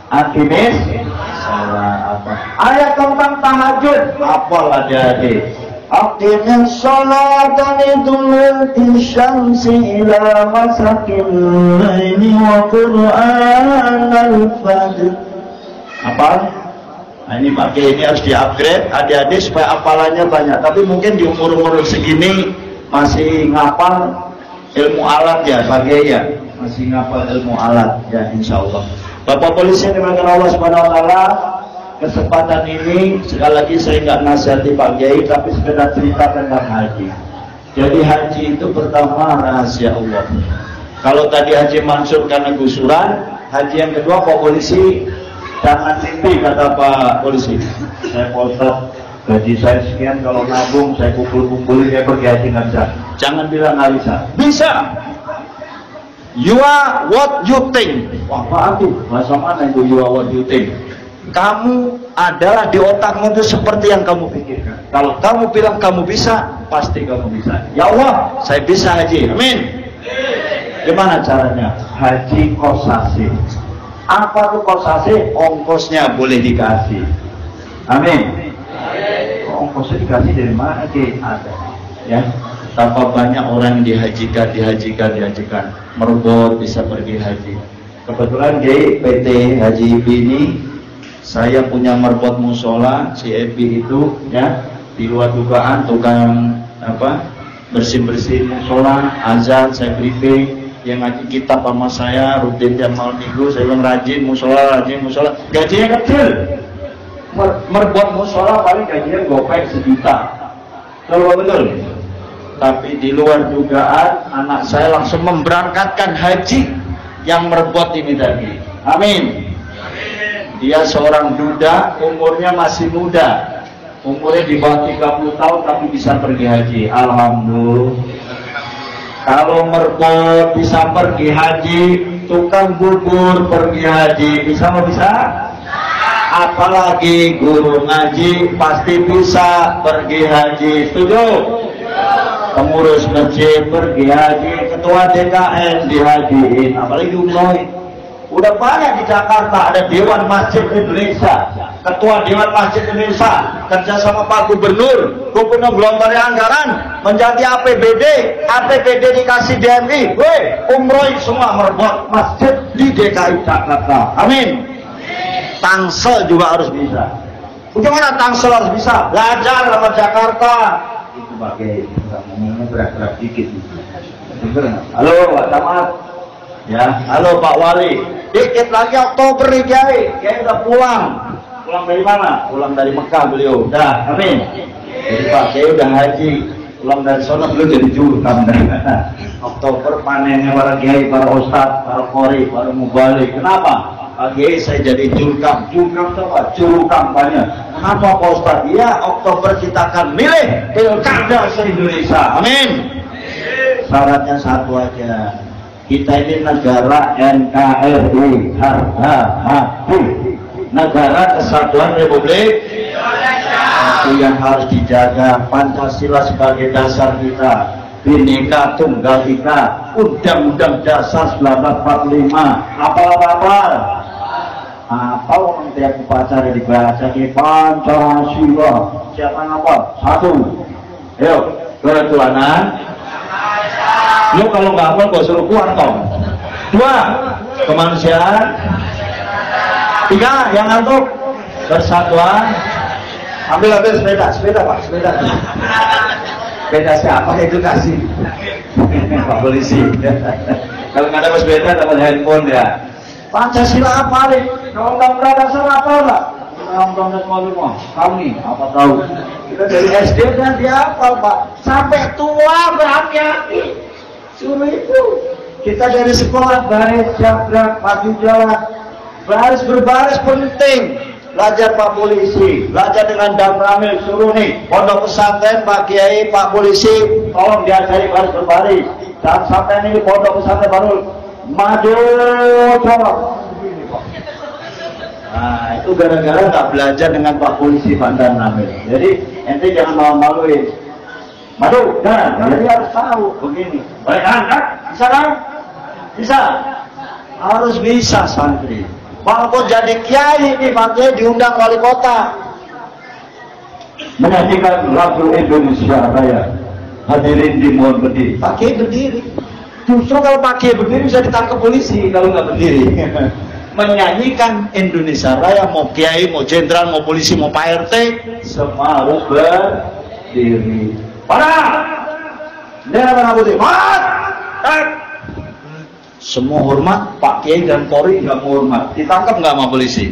aktivis sholat apa? Ayat tentang tahajud, hafal adik-adik. Aqimis sholata liduluki syamsi ila masakin laili wa qur'anal fajr. Apa? Nah, ini pakai ini harus di-upgrade adik-adik supaya hafalannya banyak. Tapi mungkin di umur-umur segini masih ngapal ilmu alat ya, pakai ya. Masih ngapal ilmu alat ya, insyaallah. Bapak polisi dimakan Allah Subhanahu wa taala. Kesempatan ini sekali lagi saya nggak nasihati Pak Kiai, tapi sekedar cerita tentang haji. Jadi haji itu pertama rahasia Allah. Kalau tadi Haji Mansur karena gusuran, haji yang kedua Pak Polisi jangan mimpi, kata Pak Polisi. Saya potong gaji saya sekian, kalau nabung saya kumpul-kumpulin, saya pergi haji nggak bisa. Jangan bilang nggak bisa. Bisa. You are what you think. Wah, apa itu? Bahasa mana itu you are what you think? Kamu adalah di otakmu itu seperti yang kamu pikirkan. Kalau kamu bilang kamu bisa, pasti kamu bisa. Ya Allah, saya bisa haji. Amin. Gimana caranya? Haji kosasi. Apa tuh kosasi? Ongkosnya boleh dikasih. Amin. Ongkosnya dikasih dari mana? Ada. Ya. Tanpa banyak orang yang dihajikan. Merbot bisa pergi haji. Kebetulan di PT Haji ini saya punya merbot musola, si Ebi itu ya, di luar dugaan tukang apa bersih musola, azan saya briefing, yang ngaji kitab sama saya rutin tiap malam minggu. Saya bilang rajin musola, gajinya kecil. Merbot musola paling gajinya gopek 1 juta, betul. Tapi di luar dugaan anak saya langsung memberangkatkan haji yang merbot ini tadi. Amin. Dia seorang duda, umurnya masih muda, umurnya di bawah 30 tahun tapi bisa pergi haji. Alhamdulillah. Kalau merbot bisa pergi haji, tukang bubur pergi haji, bisa nggak bisa? Apalagi guru ngaji pasti bisa pergi haji. Setuju? Pengurus masjid pergi haji, ketua DKN dihajiin, apalagi umroh. Udah banyak di Jakarta, ada Dewan Masjid Indonesia, Ketua Dewan Masjid Indonesia kerja sama Pak Gubernur gelombari anggaran menjadi APBD dikasih DMI, umroh semua merbot masjid di DKI Jakarta. Amin. Tangsel juga harus bisa. Bagaimana Tangsel harus bisa? Belajar sama Jakarta. Itu pakai ngomongnya berat-berat dikit. Halo Pak Camat. Ya, halo Pak Wali. Dikit lagi Oktober nih Kiai udah pulang dari mana? Pulang dari Mekah beliau. Dah, amin. Jadi Pak Kiai udah haji, pulang dari sana beliau jadi jurkam. Oktober panennya para Kiai, para Ustadz, para Qori, para Mubalik. Kenapa? Pak Kiai saya jadi jurkam itu apa? Juru kampanye. Kenapa Pak Ustadz? Ya, Oktober kita akan milih pilkada se-Indonesia. Amin. Syaratnya satu aja. Kita ini negara NKRI, harga mati, negara kesatuan Republik Indonesia. Itu yang harus dijaga. Pancasila sebagai dasar kita, Bhinneka Tunggal Ika, Undang-Undang Dasar 1945. Apa-apa? Apa orang tiap upacara dibaca di Pancasila? Siapa apa? 1. Ayo, ketuhanan. Lu kalau nggak hafal gue suruh keluar tong. 2, kemanusiaan. 3, yang ngantuk, persatuan. Ambil sepeda Pak, sepeda siapa itu kasih Pak Polisi. Kalau nggak dapat sepeda dapat handphone ya. Pancasila apa nih? Kalau nggak Dasar apa enggak? Nonton semua kami apa tahu? Kita dari SD dan dihafal Pak, sampai tua berhati-hati. Suruh itu kita dari sekolah baris jabrak maju jalan, baris berbaris penting. Belajar Pak Polisi, belajar dengan Damramil, suruh nih pondok pesantren Pak Kiai, Pak Polisi, tolong diajari baris berbaris. Dan sampai ini pondok pesantren baru maju coba begini Pak. Nah, itu gara-gara nggak belajar dengan Pak Polisi Bandan Namil. Jadi ente jangan malu-maluin. Madu, kan? Jadi harus tahu begini. Baik kan? Bisa kan? Bisa. Harus bisa santri. Walaupun jadi kiai nih, makanya diundang wali kota. Menyanyikan lagu Indonesia Raya. Hadirin dimohon berdiri. Pakai berdiri. Justru kalau pakai berdiri bisa ditangkap polisi kalau nggak berdiri. Menyanyikan Indonesia Raya, mau kiai, mau jenderal, mau polisi, mau Pak RT, semua harus berdiri. Para, dia akan putih. Mat, semua hormat. Pak Kiai dan Polri nggak mau hormat. Ditangkap nggak sama polisi?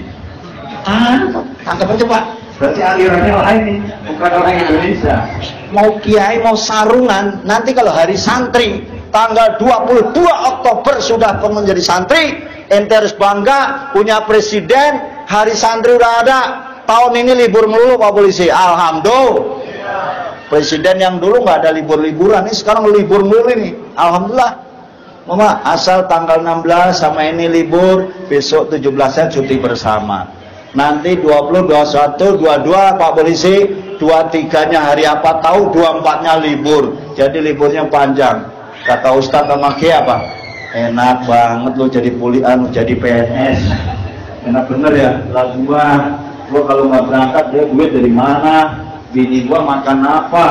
Tangkap aja Pak. Berarti alirannya lain nih, bukan orang Indonesia. Mau kiai, mau sarungan, nanti kalau hari santri tanggal 22 Oktober sudah menjadi santri, ente harus bangga punya presiden. Hari santri udah ada. Tahun ini libur melulu Pak Polisi. Alhamdulillah. Presiden yang dulu nggak ada libur-liburan, ini sekarang libur mulu nih. Alhamdulillah. Mama, asal tanggal 16 sama ini libur, besok 17-nya cuti bersama. Nanti 20, 21, 22 Pak Polisi, 23-nya hari apa tahu, 24-nya libur. Jadi liburnya panjang. Kata Ustadz sama Kiai apa? Enak banget lo jadi jadi PNS. Enak bener ya, lah gua. Lo kalau nggak berangkat dia duit dari mana? Bini gua makan apa?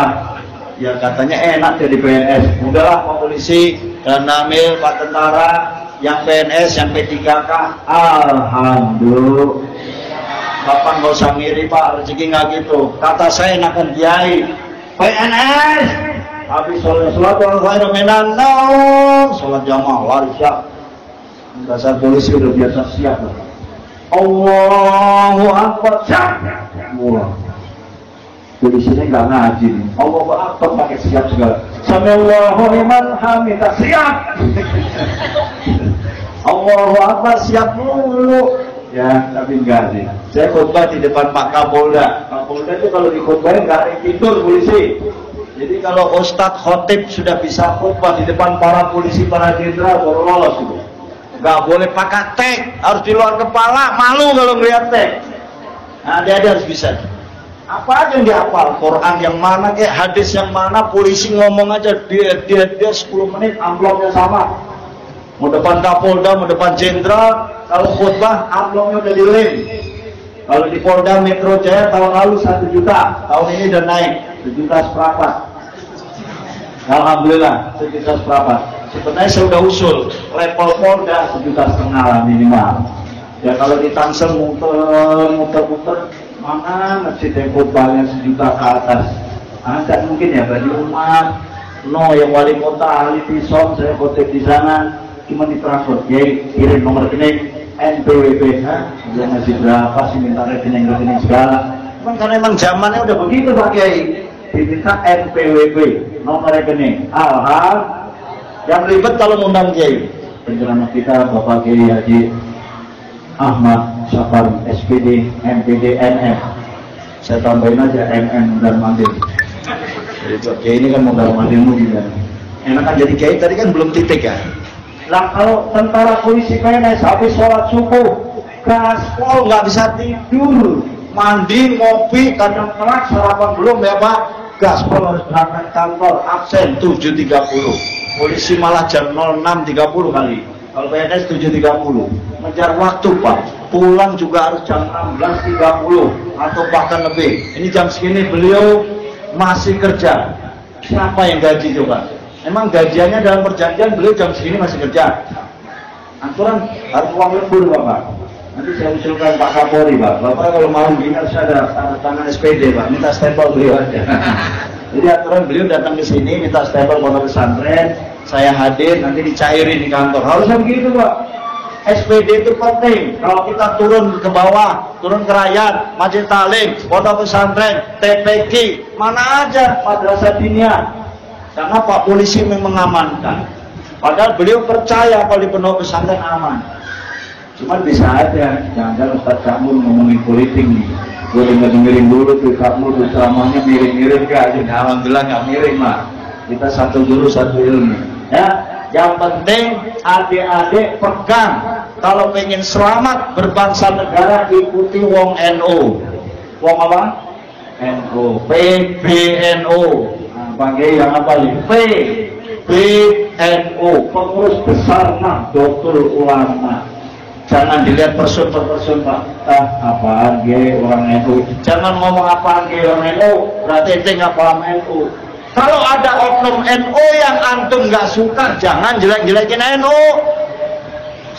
Ya katanya enak jadi PNS. Udahlah Pak Polisi dan Namil, Pak Tentara, yang PNS, yang P3K, alhamdulillah. Bapak nggak usah ngiri Pak, rezeki nggak gitu. Kata saya enakan kiai, PNS. Habis sholat khairum minan naum, sholat jamaah lari siap. Dasar polisi udah biasa siap. Allahu Akbar, siap. Wah. Jadi sini nggak ngaji nih. Allahu Akbar pakai siap segala. Samiallahu liman hamidah, siap. Allahu Akbar siap dulu. Ya, tapi enggak sih. Saya khutbah di depan Pak Kapolda. Kapolda itu kalau dikhutbahin nggak ada yang tidur polisi. Jadi kalau Ustadz Khotib sudah bisa khutbah di depan para polisi, para jenderal, baru lolos itu. Nggak boleh pakai tek, harus di luar kepala. Malu kalau ngeliat tek. Nah, dia harus bisa. Apa aja yang dihafal, Quran yang mana, kayak hadis yang mana, polisi ngomong aja dia 10 menit amplopnya sama. Mau depan Kapolda, mau depan jenderal, kalau khutbah amplopnya udah dilem. Kalau di Polda Metro Jaya tahun lalu 1 juta, tahun ini udah naik 1 juta seperempat. Alhamdulillah 1 juta seperempat. Sebenarnya saya udah usul level Polda 1,5 juta lah minimal. Ya kalau di Tangsel muter mana masjid yang khutbahnya 1 juta ke atas. Ada mungkin ya bagi umat. No, yang wali kota ahli Tison, saya khotib di sana, cuma ditransfer. Ya kirim nomor rekening NPWP. Dia ngasih berapa sih, minta rekening segala. Cuman karena emang zamannya udah begitu Pak Kiai, diminta NPWP, nomor rekening. Yang ribet kalau ngundang Kiai. Penceramah kita Bapak Kiai Haji Ahmad Syafari, SPD, MPD, NM. Saya tambahin aja MM dan Mandir. Jadi Kiai ini kan modal Mandirmu juga. Enak kan jadi Kiai, tadi kan belum titik ya. Lah kalau tentara polisi PNS habis sholat subuh, gaspol nggak bisa tidur, mandi, ngopi, kadang telat, sarapan belum ya Pak. Gaspol harus berangkat kantor, absen 7.30. Polisi malah jam 06.30 kali. Kalau PNS 7.30, mengejar waktu Pak. Pulang juga harus jam 16.30 atau bahkan lebih. Ini jam segini beliau masih kerja. Siapa yang gaji coba? Emang gajiannya dalam perjanjian beliau jam segini masih kerja. Aturan harus uang lembur Bapak. Nanti saya usulkan Pak Kapolri Pak. Bapak kalau mau gini harus ada tanda tangan SPD Pak. Minta stempel beliau aja. Jadi aturan beliau datang ke sini minta stempel pondok pesantren. Saya hadir, nanti dicairin di kantor. Harusnya begitu Pak. SPD itu penting. Kalau kita turun ke bawah, turun ke rakyat, Masjid Talim, pondok pesantren, TPQ, mana aja madrasah diniyah. Karena Pak Polisi memang mengamankan. Padahal beliau percaya kalau di pondok pesantren aman. Cuman bisa aja, jangan-jangan Ustaz Kamul ngomongin politik nih. Gue dengerin dulu tuh Kamul tuh ceramahnya miring-miring gak? Alhamdulillah nggak miring Pak. Kita satu guru satu ilmu. Ya, yang penting adik-adik pegang kalau pengen selamat berbangsa negara ikuti wong NU. Wong apa? NU, PBNU. Nah, panggil yang apa nih? PBNU, pengurus besar Nahdlatul Ulama. Jangan dilihat person per person, Pak. Apaan ge orang NU? Jangan ngomong apaan ge orang NU, berarti ente nggak paham NU. Kalau ada oknum NU yang antum nggak suka, jangan jelek-jelekin NU.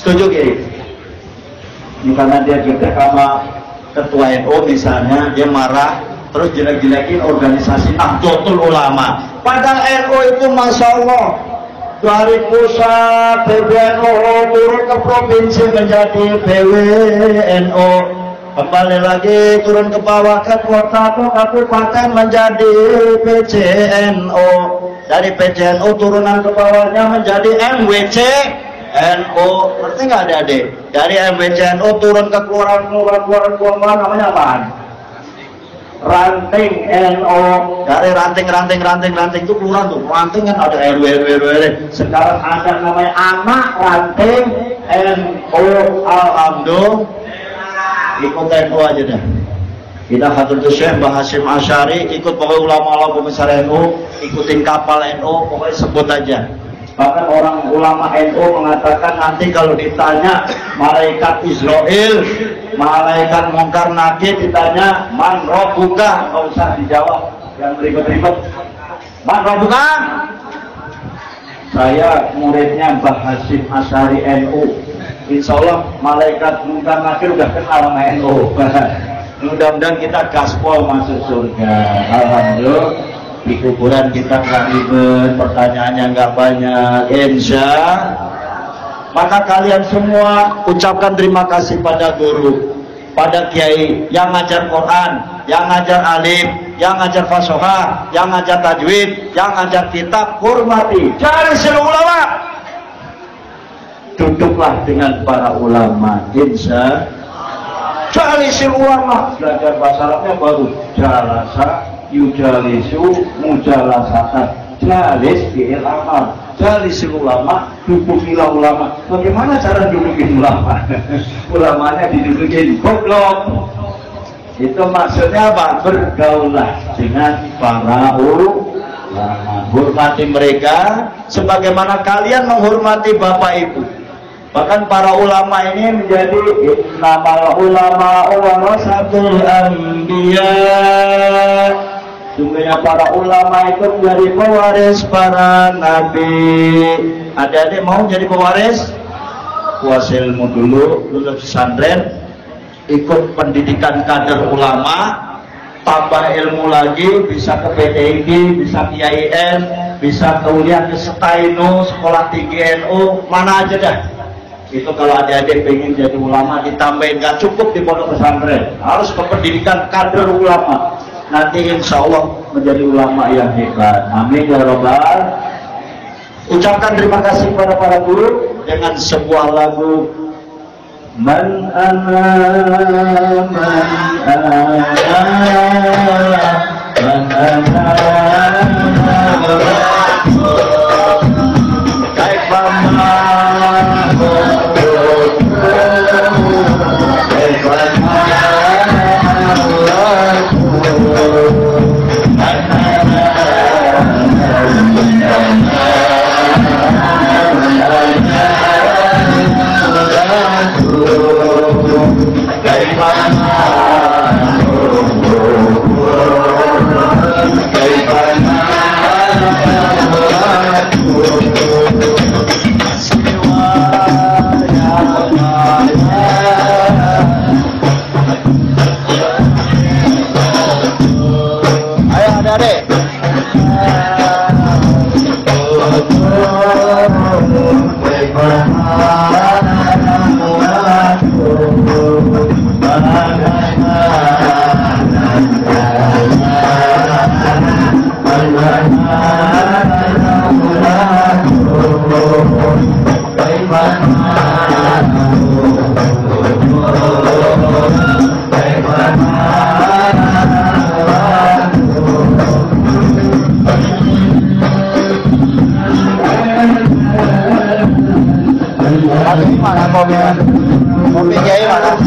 Setuju Ki? Ini karena dia gede sama ketua NU misalnya, dia marah terus jelek-jelekin organisasi Nahdlatul Ulama. Padahal NU itu Masya Allah dari pusat PBNU turun ke provinsi menjadi PWNU, kembali lagi turun ke bawah ke kota ke kabupaten menjadi PCNU, dari PCNU turunan ke bawahnya menjadi MWC NU. Ngerti nggak adik-adik? Dari MWCNU turun ke kelurahan namanya apaan? Ranting NU. Dari ranting itu kelurahan tuh. Ranting kan ada RW. Sekarang ada namanya anak ranting NU. Alhamdulillah. Ikut NU aja dah. Kita Hadratus Syekh Mbah Hasyim Asy'ari, ikut pokoknya ulama-ulama besar NU, ikutin kapal NU, pokoknya sebut aja. Bahkan orang ulama NU mengatakan nanti kalau ditanya malaikat Israel, malaikat Munkar Nakir ditanya man rabbuka, nggak usah dijawab yang ribet-ribet. Man rabbuka? Saya muridnya Mbah Hasyim Asy'ari NU. Insya Allah malaikat Munkar Nakir udah kenal sama NU. Mudah-mudahan kita gaspol masuk surga. Alhamdulillah. Di kuburan kita nggak ribet, pertanyaannya nggak banyak, insya. Maka kalian semua ucapkan terima kasih pada guru, pada kiai yang ngajar Quran, yang ngajar alif, yang ngajar fasoha, yang ngajar tajwid, yang ngajar kitab. Hormati, cari seluruh ulama. Duduklah dengan para ulama, insya. Cari seluruh ulama. Belajar bahasa Arabnya baru jalasa, yujalisu, mujalasatan, jalis fi'il amal, jalis ulama, dudukilah ulama. Bagaimana cara dudukin ulama? Ulamanya didudukin goblok. Itu maksudnya apa? Bergaulah dengan para ulama, hormati mereka sebagaimana kalian menghormati bapak ibu. Bahkan para ulama ini menjadi innamal ulama warasatul anbiya. Sungguhnya para ulama itu menjadi pewaris para nabi. Adik-adik mau jadi pewaris? Puas ilmu dulu, lulus pesantren, ikut pendidikan kader ulama, tambah ilmu lagi, bisa ke PTID, bisa ke IAIN, bisa kuliah ke Setainu, sekolah tinggi NU, mana aja dah. Itu kalau adik-adik pengen jadi ulama, ditambahin, gak cukup di pondok pesantren, harus ke pendidikan kader ulama. Nanti insya Allah menjadi ulama yang hebat. Amin ya Rabbal. Ucapkan terima kasih kepada para guru dengan sebuah lagu Man ana Kopi Kiai mana?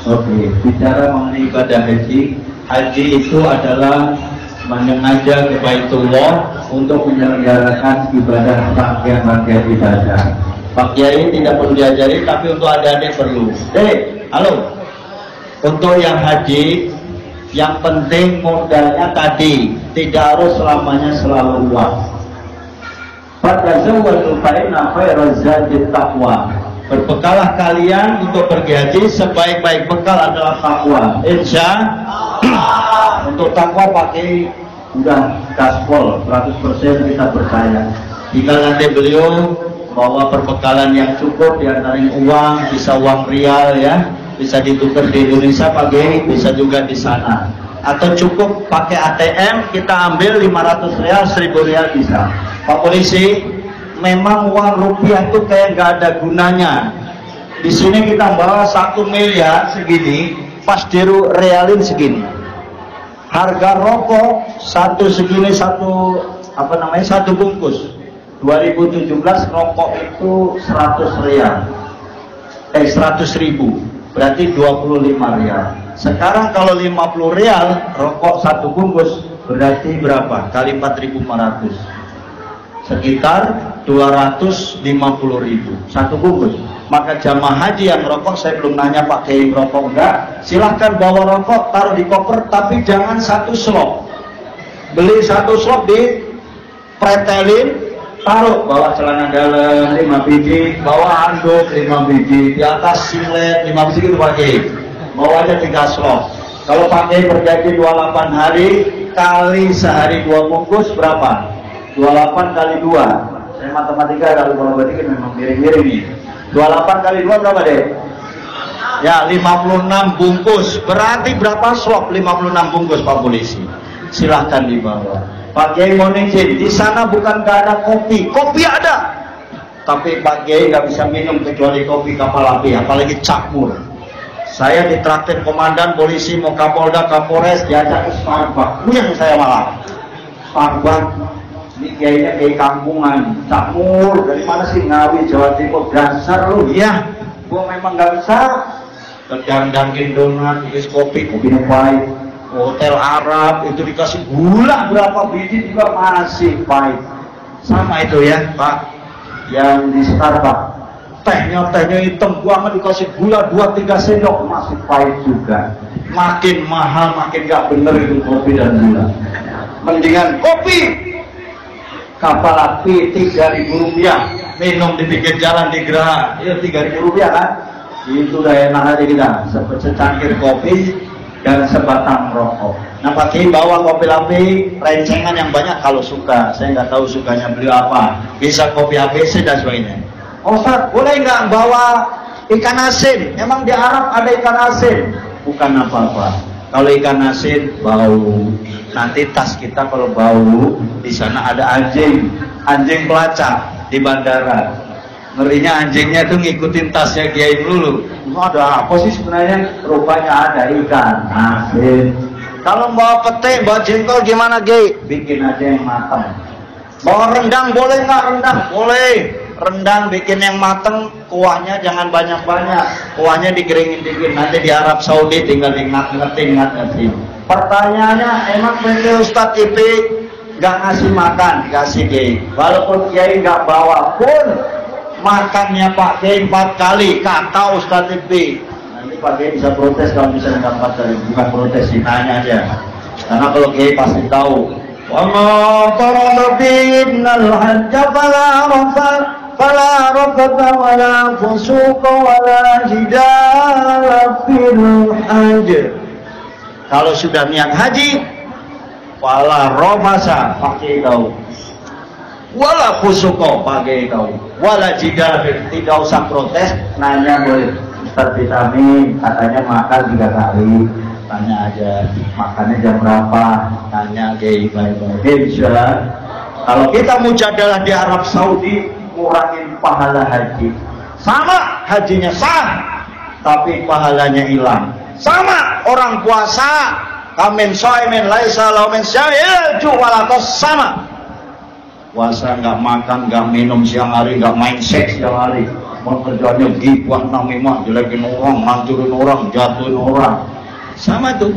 Oke, bicara mengenai ibadah haji, haji itu adalah menyengaja ke Baitullah untuk menyelenggarakan ibadah rangkaian-rangkaian ibadah. Pak Kiai tidak perlu diajari, tapi untuk adik-adik perlu. Halo. Untuk yang haji, yang penting modalnya tadi, tidak harus selamanya selalu uang. Fatazawwadu fa inna khairaz zadi taqwa. Berbekalah kalian untuk pergi haji, sebaik-baik bekal adalah takwa. Insya untuk takwa pakai udah gaspol 100% kita percaya. Jika nanti beliau bawa perbekalan yang cukup, diantarin uang, bisa uang rial ya, bisa ditukar di Indonesia pakai, bisa juga di sana. Atau cukup pakai ATM, kita ambil 500 rial, 1000 rial bisa. Pak Polisi, memang uang rupiah itu kayak nggak ada gunanya. Di sini kita bawa 1 miliar segini, pas realin segini. Harga rokok satu segini, satu bungkus. 2017 rokok itu 100 rial, 100 ribu, berarti 25 rial. Sekarang kalau 50 rial rokok satu bungkus, berarti berapa? Kali 4.500. Sekitar 250.000 satu bungkus. Maka jamaah haji yang rokok, saya belum nanya Pak Kiai rokok enggak, silahkan bawa rokok, taruh di koper, tapi jangan satu slop. Beli satu slop, di pretelin, taruh, bawa celana dalam 5 biji, bawa handuk 5 biji, di atas singlet 5 biji gitu Pak Kiai. Bawa aja 3 slop. Kalau Pak Kiai berjanji 28 hari, kali sehari 2 bungkus berapa? 28 kali 2. Saya matematika kalau berarti memang miring-miring nih. 28 kali 2 berapa deh? Ya 56 bungkus. Berarti berapa slop 56 bungkus Pak Polisi? Silahkan dibawa. Pak Kiai mohon izin, di sana bukan gak ada kopi. Kopi ada, tapi Pak Kiai nggak bisa minum kecuali kopi kapal api, apalagi cakmur. Saya ditraktir komandan polisi mau Kapolda, Kapolres, diajak ke Starbucks. Yang saya malah Starbucks. Ini kayaknya kayak kampungan, cakmur, dari mana sih? Ngawi, Jawa Timur, dasar lu. Iya, gua memang nggak bisa. Dunkin donat, dikasih kopi pahit. Hotel Arab itu dikasih gula berapa biji juga masih pahit. Sama itu ya Pak, yang di Starbucks, tehnya hitam, gua mah dikasih gula 2-3 sendok masih pahit juga. Makin mahal, makin nggak bener itu kopi dan gula. Mendingan kopi kapal api 3.000 rupiah, minum di pinggir jalan di Geraha, ya 3.000 rupiah kan? Itu udah enak aja kita, secangkir kopi dan sebatang rokok. Nah Pak Kiai bawa kopi api, rencengan yang banyak kalau suka. Saya nggak tahu sukanya beliau apa, bisa kopi ABC dan sebagainya. Ustaz, boleh nggak bawa ikan asin? Emang di Arab ada ikan asin? Bukan apa-apa. Kalau ikan asin bau, nanti tas kita kalau bau, di sana ada anjing pelacak di bandara. Ngerinya anjingnya itu ngikutin tasnya Kiai dulu. Ada apa sih sebenarnya? Rupanya ada ikan asin. Kalau bawa pete, bawa jengkol gimana Kiai? Bikin aja yang matang. Bawa rendang boleh nggak? Rendang boleh. Rendang bikin yang mateng, kuahnya jangan banyak-banyak, kuahnya dikeringin dikit, nanti di Arab Saudi tinggal ingat-ingat. Pertanyaannya, emang PT Ustadz IP nggak ngasih makan? Dikasih Kiai. Walaupun Kiai nggak bawa pun, makannya Pak Kiai 4 kali, kata Ustadz IP. Nanti Pak Kiai bisa protes kalau misalnya nggak 4 kali, bukan protes, ditanya aja. Karena kalau Kiai pasti tahu. وَمَا فَرَضَ فِيهِنَّ الْحَجَّ فَلَا رَفَثَ وَلَا فُسُوقَ وَلَا جِدَالَ فِي الْحَجِّ. Kalau sudah niat haji, wala romasa pakai kau, wala fusuko pakai kau, wala jidal, tidak usah protes, nanya boleh. Ustaz vitamin katanya makan 3 kali, tanya aja makannya jam berapa, tanya kayak baik-baik. Kalau kita mujadalah di Arab Saudi, ngurangin pahala haji, sama hajinya sah, tapi pahalanya hilang. Sama orang puasa, kamen soimen laisa laumen sya'il ju'walatos, sama puasa nggak makan nggak minum siang hari, nggak main seks siang hari, mau kerjanya gibah namimah, jelekin orang, hancurin orang, jatuhin orang, sama tuh.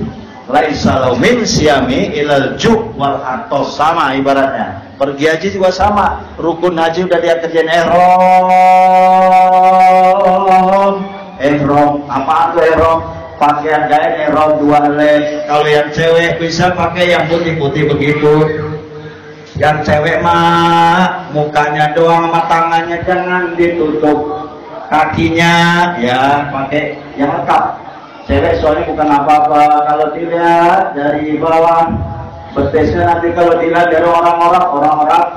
Laisa laumin siami ilal ju'walatos, sama ibaratnya. Pergi haji juga sama, rukun haji udah dia kerjain ihram, apa tuh ihram? Pakaian kain ihram 2 helai. Kalau yang cewek bisa pakai yang putih-putih begitu. Yang cewek mah mukanya doang sama tangannya jangan ditutup. Kakinya ya pakai yang lengkap. Cewek soalnya bukan apa-apa, kalau dilihat dari bawah betisnya, nanti kalau dilihat dari orang-orang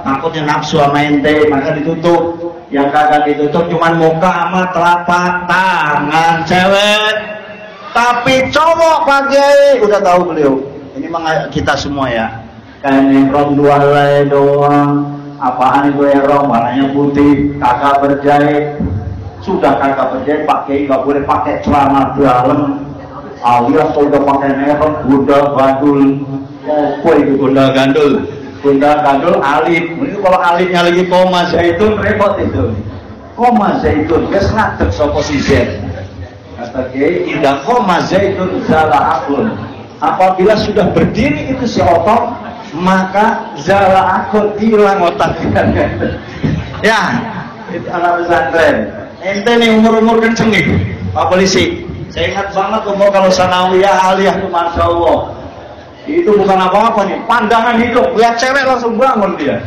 takutnya nafsu sama ente, maka ditutup. Yang kagak ditutup cuman muka sama telapak tangan cewek. Tapi cowok pakai, udah tahu beliau. Ini mah kita semua ya. Kain ihram 2 helai doang. Apaan itu ihram? Warnanya putih, kagak berjahit. Sudah kagak berjahit pakai, nggak boleh pakai celana dalam. Alias kalau udah pakai ihram bunda gandul. Apa itu bunda gandul? Bunda gandul alif. Ini kalau alifnya lagi koma zaitun repot itu. Koma zaitun, guys ngadeg sapa sisir. Kata Kiai, idza qama zaitun zala akun. Apabila sudah berdiri itu si otot, maka zala akun, hilang otaknya. Ya, itu anak pesantren. Ente nih umur kenceng nih, Pak Polisi. Saya ingat banget umur kalau sanawiyah aliyah tuh Masya Allah. Itu bukan apa-apa nih, pandangan hidup. Lihat cewek langsung bangun dia.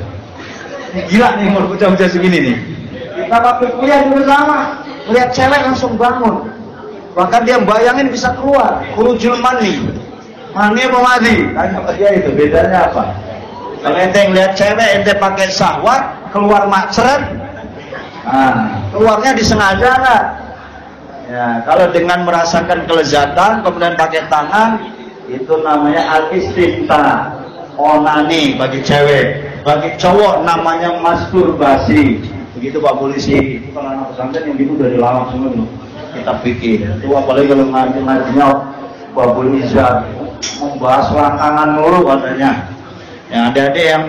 Gila nih umur bocah-bocah segini nih. Kita waktu kuliah juga sama. Lihat cewek langsung bangun. Bahkan dia bayangin bisa keluar, khurujul mani. Mani apa mati? Tanya apa dia itu, bedanya apa? Kalau ente ngeliat cewek, ente pakai syahwat, keluar macret, keluarnya disengaja nggak? Ya, kalau dengan merasakan kelezatan, kemudian pakai tangan, itu namanya al-istinta, onani bagi cewek. Bagi cowok namanya masturbasi. Begitu Pak Polisi. Itu kalau anak pesantren yang gitu dari lama semua tuh. Kita pikir itu apalagi kalau ngaji-ngajinya Babul Izar membahas langkangan mulu katanya. Yang adik-adik yang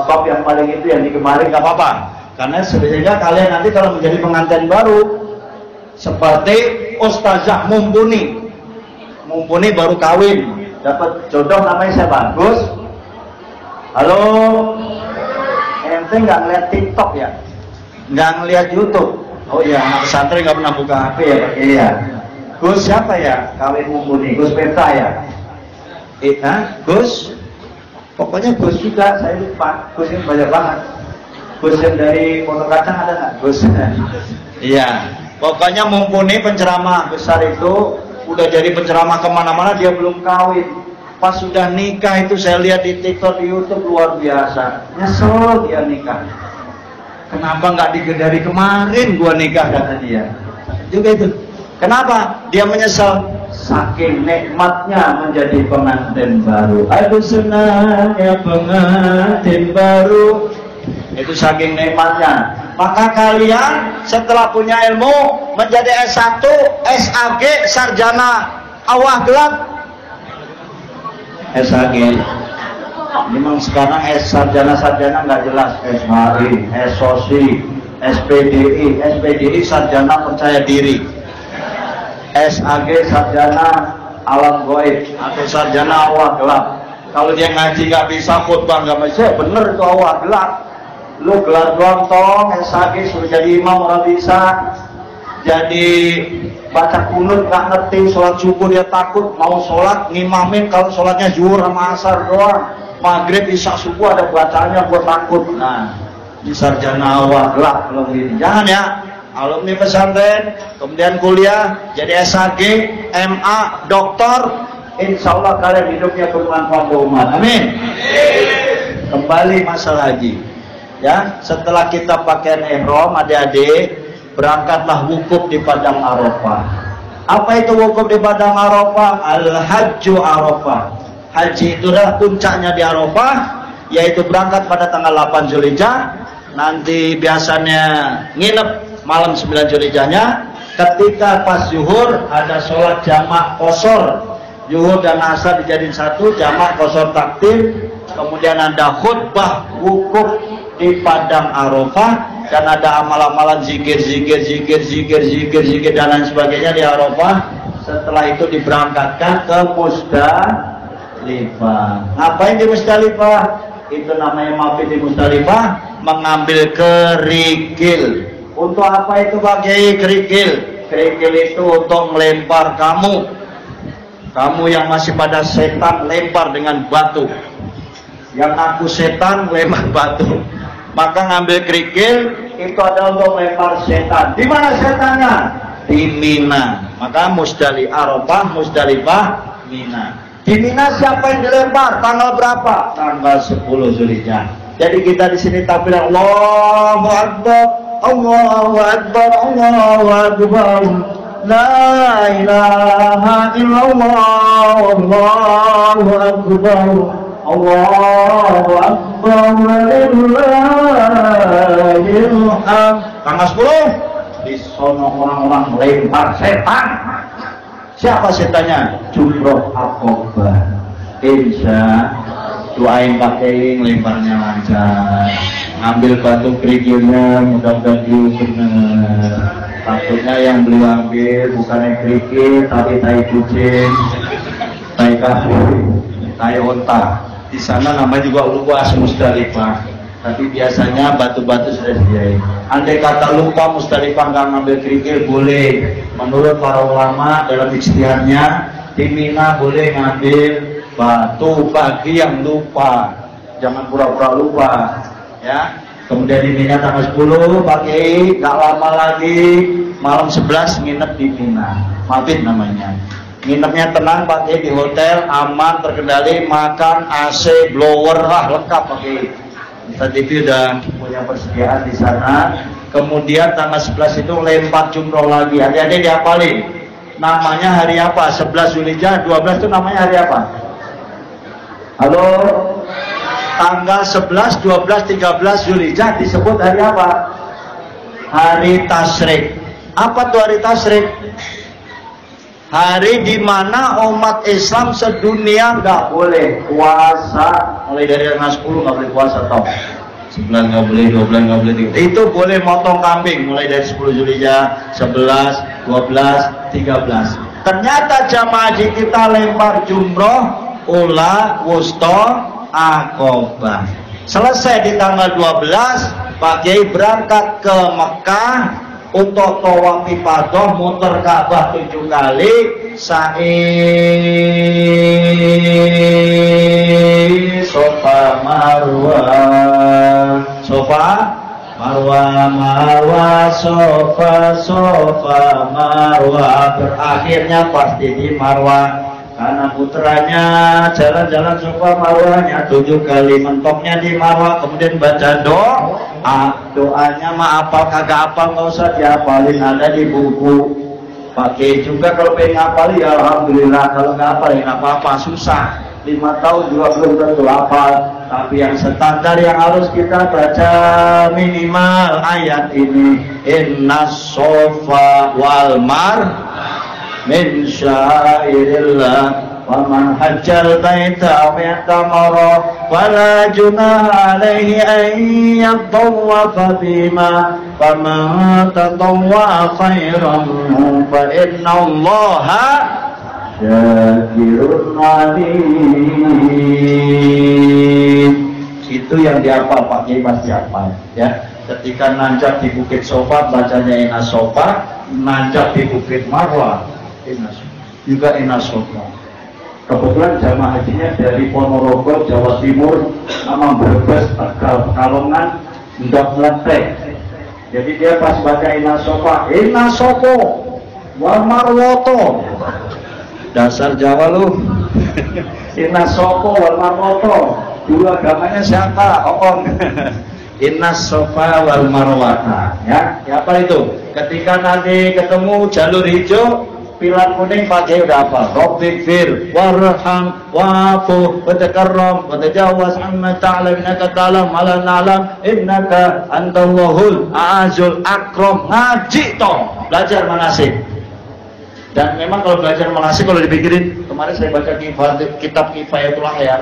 top yang paling itu yang digemari gak apa-apa, karena sebenarnya kalian nanti kalau menjadi pengantin baru seperti Ustazah Mumpuni baru kawin dapat jodoh namanya siapa? Gus. Halo, ente nggak ngeliat TikTok ya? Nggak ngeliat YouTube? Oh iya, anak pesantren nggak pernah buka HP ya Pak Kiai ya. Gus siapa ya? Kawin Mumpuni, Gus Peta ya? Gus? Pokoknya Gus juga, saya lupa. Gus yang banyak banget. Gus yang dari Pondok Kacang ada nggak? Gus? Iya. Pokoknya Mumpuni penceramah besar itu, udah jadi penceramah kemana-mana, dia belum kawin. Pas sudah nikah itu saya lihat di TikTok, di YouTube luar biasa. Nyesel dia nikah. Kenapa nggak dari kemarin gua nikah, kata dia. Juga itu. Kenapa? Dia menyesal. Saking nikmatnya menjadi pengantin baru. Aduh senangnya pengantin baru. Itu saking nikmatnya. Maka kalian setelah punya ilmu menjadi S1, SAG, sarjana awah gelap. SAG. Memang sekarang sarjana nggak jelas. SHI, SOSI, SPDI sarjana percaya diri. SAG sarjana alam goib atau sarjana awah gelap. Kalau dia ngaji nggak bisa, khutbah nggak bisa, bener itu awah gelap. Lu gelar doang tong, SAG sudah jadi imam orang bisa. Jadi baca kunut nggak ngerti, sholat subuh dia takut, mau sholat ngimamin kalau sholatnya zuhur sama asar doang. Maghrib isya subuh ada bacanya buat takut. Nah, di sarjana awah gelap kalau gini. Jangan ya. Alumni pesantren, kemudian kuliah, jadi SAG, MA, doktor, insya Allah kalian hidupnya bermanfaat umat. Amin. Kembali masalah haji. Ya, setelah kita pakai ihram, adik-adik, berangkatlah wukuf di padang Arafah. Apa itu wukuf di padang Arafah? Al-Hajju Arafah. Haji itu adalah puncaknya di Arafah, yaitu berangkat pada tanggal 8 Zulhijjah. Nanti biasanya nginep malam 9 Zulhijjahnya. Ketika pas zuhur ada sholat jamak qashar, zuhur dan asar dijadiin satu, jamak qashar takdim. Kemudian ada khutbah wukuf di padang Arafah, dan ada amal-amalan zikir dan lain sebagainya di Arafah. Setelah itu diberangkatkan ke Musdalifah. Ngapain di Musdalifah? Itu namanya mabit di Musdalifah, mengambil kerikil. Untuk apa itu pakai kerikil? Kerikil itu untuk melempar kamu yang masih pada setan, lempar dengan batu. Yang aku setan, lempar batu. Maka ngambil kerikil itu adalah untuk melempar setan. Di mana setannya? Di Mina. Maka Arafah, Musdalifah, Mina. Di Mina siapa yang dilempar? Tanggal berapa? Tanggal 10 Zulhijjah. Jadi kita di sini takbir Allahu Akbar, Allahu Akbar, Allahu Akbar. La ilaha illallah, Allahu Akbar, Allahu Akbar, walillahil hamd. Tanggal 10 di sono orang-orang lempar setan. Siapa setannya? Jumroh Aqobah. Insya doain pakai lemparnya lancar, ambil batu kerikilnya mudah-mudahan benar. Takutnya yang beli ambil bukan yang kerikil tapi tai kucing, tai kambing, tai onta. Di sana namanya juga luas Musdalifah, tapi biasanya batu-batu sudah disediain. Andai kata lupa Musdalifah nggak ngambil kerikil boleh. Menurut para ulama dalam ijtihadnya di Mina boleh ngambil batu bagi yang lupa, jangan pura-pura lupa, ya. Kemudian di Mina tanggal 10 pakai, nggak lama lagi malam 11 nginep di Mina, mabit namanya. Nginepnya tenang, pakai di hotel, aman, terkendali, makan, AC, blower, lengkap pakai. Kita TV udah punya persediaan di sana. Kemudian tanggal 11 itu lempar jumroh lagi. Adik-adik dihafalin. Namanya hari apa? 11 Zulhijjah, 12 itu namanya hari apa? Halo? Tanggal 11, 12, 13 Zulhijjah disebut hari apa? Hari Tasyrik. Apa tuh hari Tasyrik? Hari di mana umat Islam sedunia nggak boleh puasa. Mulai dari tanggal 10 nggak boleh puasa, tau? 9 nggak boleh, 12 nggak boleh. Itu boleh motong kambing mulai dari 10 Zulhijjah, 11, 12, 13. Ternyata jamaah haji kita lempar jumroh, ula, wusta, Aqobah. Selesai di tanggal 12, Pak Kiai berangkat ke Mekah untuk tawaf ifadah, muter Ka'bah 7 kali, sa'i Safa Marwah, Safa Marwah, Marwah, Safa, Safa Marwah. Berakhirnya pasti di Marwah. Karena putranya jalan-jalan Safa Marwahnya 7 kali, mentoknya di Marwah. Kemudian baca doanya mah apal kagak apal nggak usah dihafalin, ada di buku. Pakai juga kalau pengen hafal ya alhamdulillah, kalau nggak hafal ya nggak apa-apa, susah. 5 tahun juga belum tentu hafal. Tapi yang standar yang harus kita baca minimal ayat ini, innas sofa wal mar min syairillah wa man hajjal baita aw i'tamara fala junaha alaihi an yatawwafa bima faman tatawwa khairan fa innallaha syakirun alim. Itu yang dihafal Pak Kiai pasti hafal, ya. Ketika nanjak di Bukit Sofa bacanya Inas Sofa, nanjak di Bukit Marwah juga Inas Sofa. Kebetulan jamaah hajinya dari Ponorogo, Jawa Timur, sama Brebes, Tegal, Pekalongan, sudah meletek. Jadi dia pas baca Inas Sofa, Inas Sofa wa Marwoto. Dasar Jawa lu. Inna sopo wal marwoto. Dulu agamanya siapa? Om. Inna sofa wal marwata. Ya apa itu? Ketika nanti ketemu jalur hijau, pilar kuning pakai udah apa? Rabbikfir warham wa'fu watakarram watajawaz amma ta'lam innaka ta'lam ma la na'lam innaka antallahul a'azul akram. Ngaji toh, belajar manasik. Dan memang kalau belajar manasik, kalau dipikirin, kemarin saya baca kitab Kifayatul Ahyar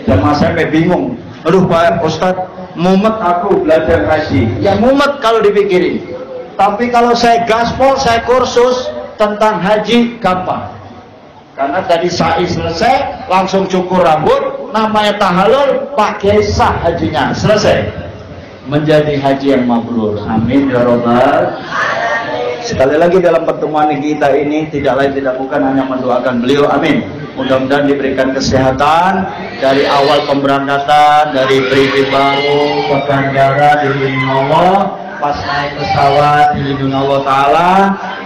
dan saya sampai bingung. Aduh Pak Ustadz, mumet aku belajar haji. Ya mumet kalau dipikirin. Tapi kalau saya gaspol, saya kursus tentang haji gampang. Karena tadi sa'i selesai, langsung cukur rambut, namanya tahalul, pakai sah hajinya, selesai. Menjadi haji yang mabrur. Amin ya robbal. Sekali lagi dalam pertemuan kita ini tidak lain tidak bukan hanya mendoakan beliau, amin. Mudah-mudahan diberikan kesehatan dari awal pemberangkatan, dari pergi baru ke bandara dilindungi Allah, pas naik pesawat dilindungi Allah Ta'ala,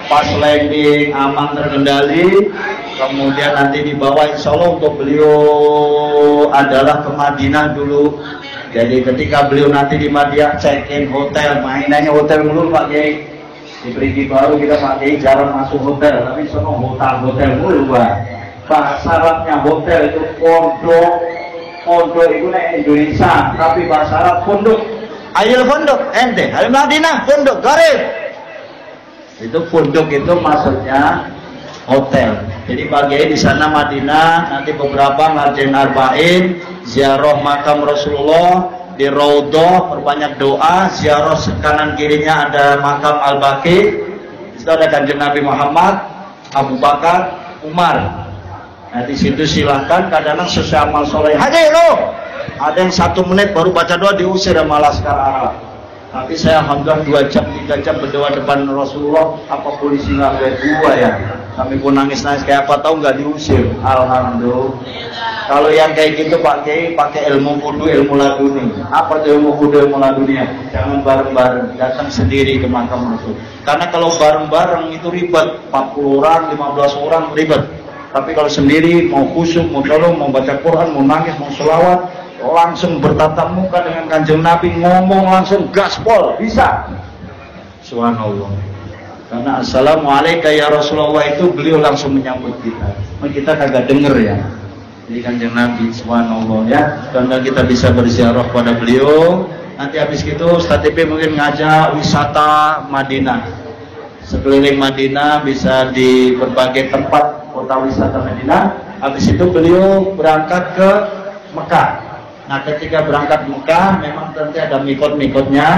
pas landing aman terkendali, kemudian nanti dibawa insya Allah untuk beliau adalah ke Madinah dulu. Jadi ketika beliau nanti di Madinah check-in hotel, mainannya hotel dulu Pak Kiai. Di pergi baru kita pakai jarang masuk hotel, tapi semua hotel dulu Pak. Syaratnya hotel itu pondok itu nih Indonesia, tapi bahasa Arab pondok. Ayo pondok, ente, ayo Madinah pondok, garib. Itu pondok itu maksudnya hotel. Jadi pagi di sana Madinah, nanti beberapa ngerjain arba'in, ziarah makam Rasulullah, di Raudhah, perbanyak doa, ziarah kanan kirinya ada makam Al-Baqi, itu ada Kanjeng Nabi Muhammad, Abu Bakar, Umar. Nah di situ silahkan, kadang-kadang sesuai amal soleh. Haji lo, ada yang 1 menit baru baca doa diusir sama laskar Arab. Tapi saya alhamdulillah 2 jam 3 jam berdoa depan Rasulullah, apa polisi nggak berdua ya? Kami pun nangis-nangis kayak apa tahu nggak diusir. Alhamdulillah. Kalau yang kayak gitu Pak Kiai pakai ilmu kudu, ilmu laduni. Apa itu ilmu kudu, ilmu ladunia? Jangan bareng-bareng, datang sendiri ke makam Rasul. Karena kalau bareng-bareng itu ribet, 40 orang, 15 orang ribet. Tapi kalau sendiri mau khusyuk, mau tolong, mau baca Quran, mau nangis, mau selawat, langsung bertatap muka dengan Kanjeng Nabi, ngomong langsung gaspol, bisa. Subhanallah. Karena assalamualaikum ya Rasulullah itu beliau langsung menyambut kita. Kita kagak denger ya. Jadi Kanjeng Nabi, subhanallah ya. Karena kita bisa berziarah pada beliau. Nanti habis itu Ustaz TP mungkin ngajak wisata Madinah. Sekeliling Madinah bisa di berbagai tempat kota wisata Madinah. Habis itu beliau berangkat ke Mekah. Nah ketika berangkat Mekah memang tentu ada mikot-mikotnya,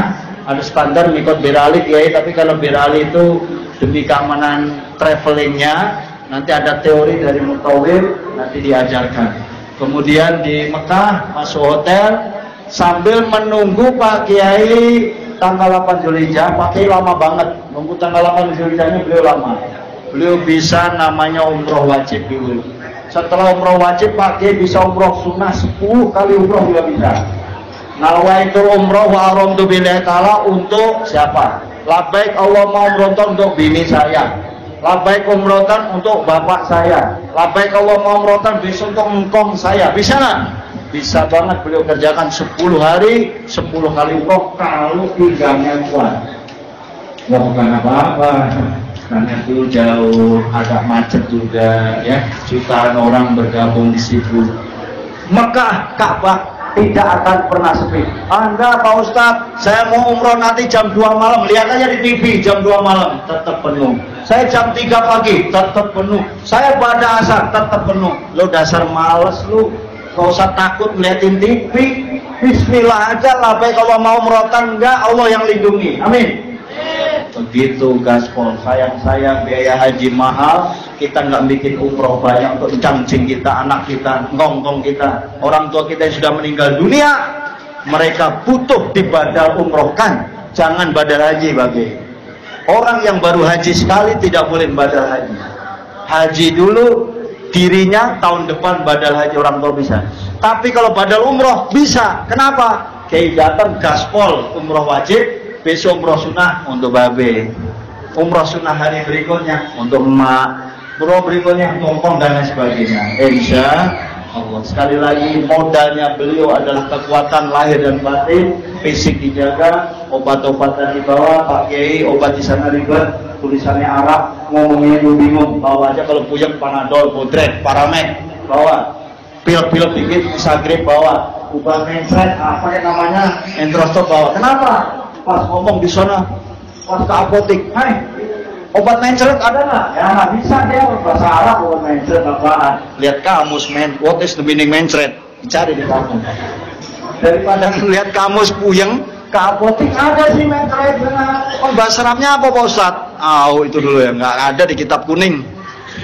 ada standar mikot beralik ya, tapi kalau beralik itu demi keamanan travelingnya, nanti ada teori dari mutawif nanti diajarkan. Kemudian di Mekah masuk hotel sambil menunggu Pak Kiai tanggal 8 Zulhijjah, Pak Kiai lama banget nunggu tanggal 8 Zulhijjahnya, beliau lama. Beliau bisa namanya umroh wajib dulu. Setelah umroh wajib Pak Kiai bisa umroh sunnah 10 kali umroh juga bisa. Nawaitu umroh wa aramtu billahi ta'ala untuk siapa? Labbaik Allahumma umrotan untuk bini saya. Labbaik umrotan untuk bapak saya. Labbaik Allahumma umrotan besok untuk engkong saya. Bisa nggak? Bisa banget beliau kerjakan 10 hari 10 kali umroh kalau pinggangnya kuat. Nggak bukan apa-apa. Karena itu jauh, agak macet juga ya, jutaan orang bergabung di situ. Mekah, Ka'bah tidak akan pernah sepi. Anda Pak Ustadz, saya mau umroh nanti jam 2 malam, lihat aja di TV jam 2 malam, tetap penuh. Saya jam 3 pagi, tetap penuh. Saya pada asar, tetap penuh. Lo dasar males lu, gak usah takut ngeliatin TV. Bismillah aja lah, baik kalau mau umrohkan enggak, Allah yang lindungi. Amin. Begitu gaspol, sayang biaya haji mahal, kita nggak bikin umroh banyak untuk cangcing kita, anak kita, ngongkong kita, orang tua kita yang sudah meninggal dunia, mereka butuh dibadal umrohkan, jangan badal haji bagi orang yang baru haji sekali tidak boleh badal haji. Haji dulu dirinya, tahun depan badal haji orang tua bisa. Tapi kalau badal umroh bisa, kenapa? Kayak datang gaspol umroh wajib. Besok umroh sunnah untuk babe, umroh sunnah hari berikutnya untuk emak, pro berikutnya tumpeng dan lain sebagainya. Insya Allah. Sekali lagi modalnya beliau adalah kekuatan lahir dan batin, fisik dijaga, obat-obatan dibawa. Pak Kiai obat di sana ribet, tulisannya Arab, ngomongnya bingung. Bawa aja kalau puyeng Panadol, Bodret, Paramed, bawa. Pil-pil dikit, Musagrip bawa. Obat mencret, apa yang namanya, Entrostop bawa. Kenapa? Pas ngomong di sana, pas ke apotik, hai, obat mencret ada nggak? Ya nggak bisa dia bahasa Arab obat mencret apaan? Lihat kamus what is the meaning mencret? Dicari di kamus. Daripada lihat kamus puyeng, ke apotik ada sih mencret. Oh, bahasa Arabnya apa Pak Ustadz? Itu dulu ya, nggak ada di kitab kuning.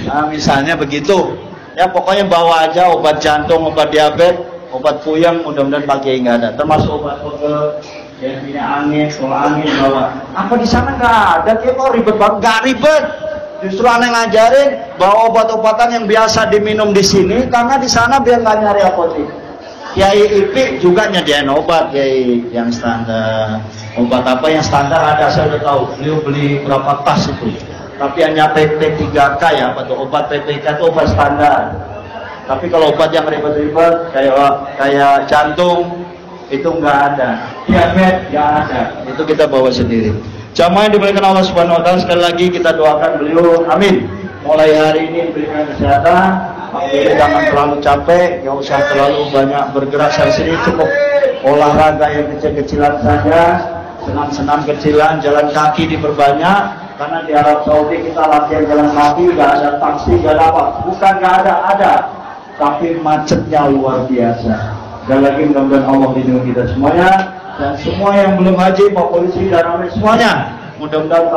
Nah, misalnya begitu. Ya pokoknya bawa aja obat jantung, obat diabetes, obat puyeng, mudah-mudahan pakai nggak ada. Termasuk obat pegel, yang punya angin, kalau angin bawa. Apa di sana nggak ada? Dia kok ribet banget? Nggak ribet. Justru aneh ngajarin bawa obat-obatan yang biasa diminum di sini, karena di sana biar nggak nyari apotek. Kiai Ipik juga nyediain obat, Kiai yang standar. Obat apa yang standar ada, saya udah tahu. Beliau beli berapa tas itu. Tapi hanya PP3K ya, apa tuh? Obat PP3 itu obat standar. Tapi kalau obat yang ribet-ribet kayak jantung itu nggak ada, diabetes nggak ada, itu kita bawa sendiri. Jamaah yang dimuliakan Allah Subhanahu Wa Taala, sekali lagi kita doakan beliau, amin. Mulai hari ini berikan kesehatan, jangan terlalu capek, nggak usah terlalu banyak bergerak sana sini, cukup olahraga yang kecil-kecilan saja, senam-senam kecilan, jalan kaki diperbanyak. Karena di Arab Saudi kita latihan jalan kaki, nggak ada taksi, nggak ada apa, bukan nggak ada, tapi macetnya luar biasa. Dan lagi mudah-mudahan Allah lindungi kita semuanya, dan semua yang belum haji, Pak Polisi dan semuanya, mudah-mudahan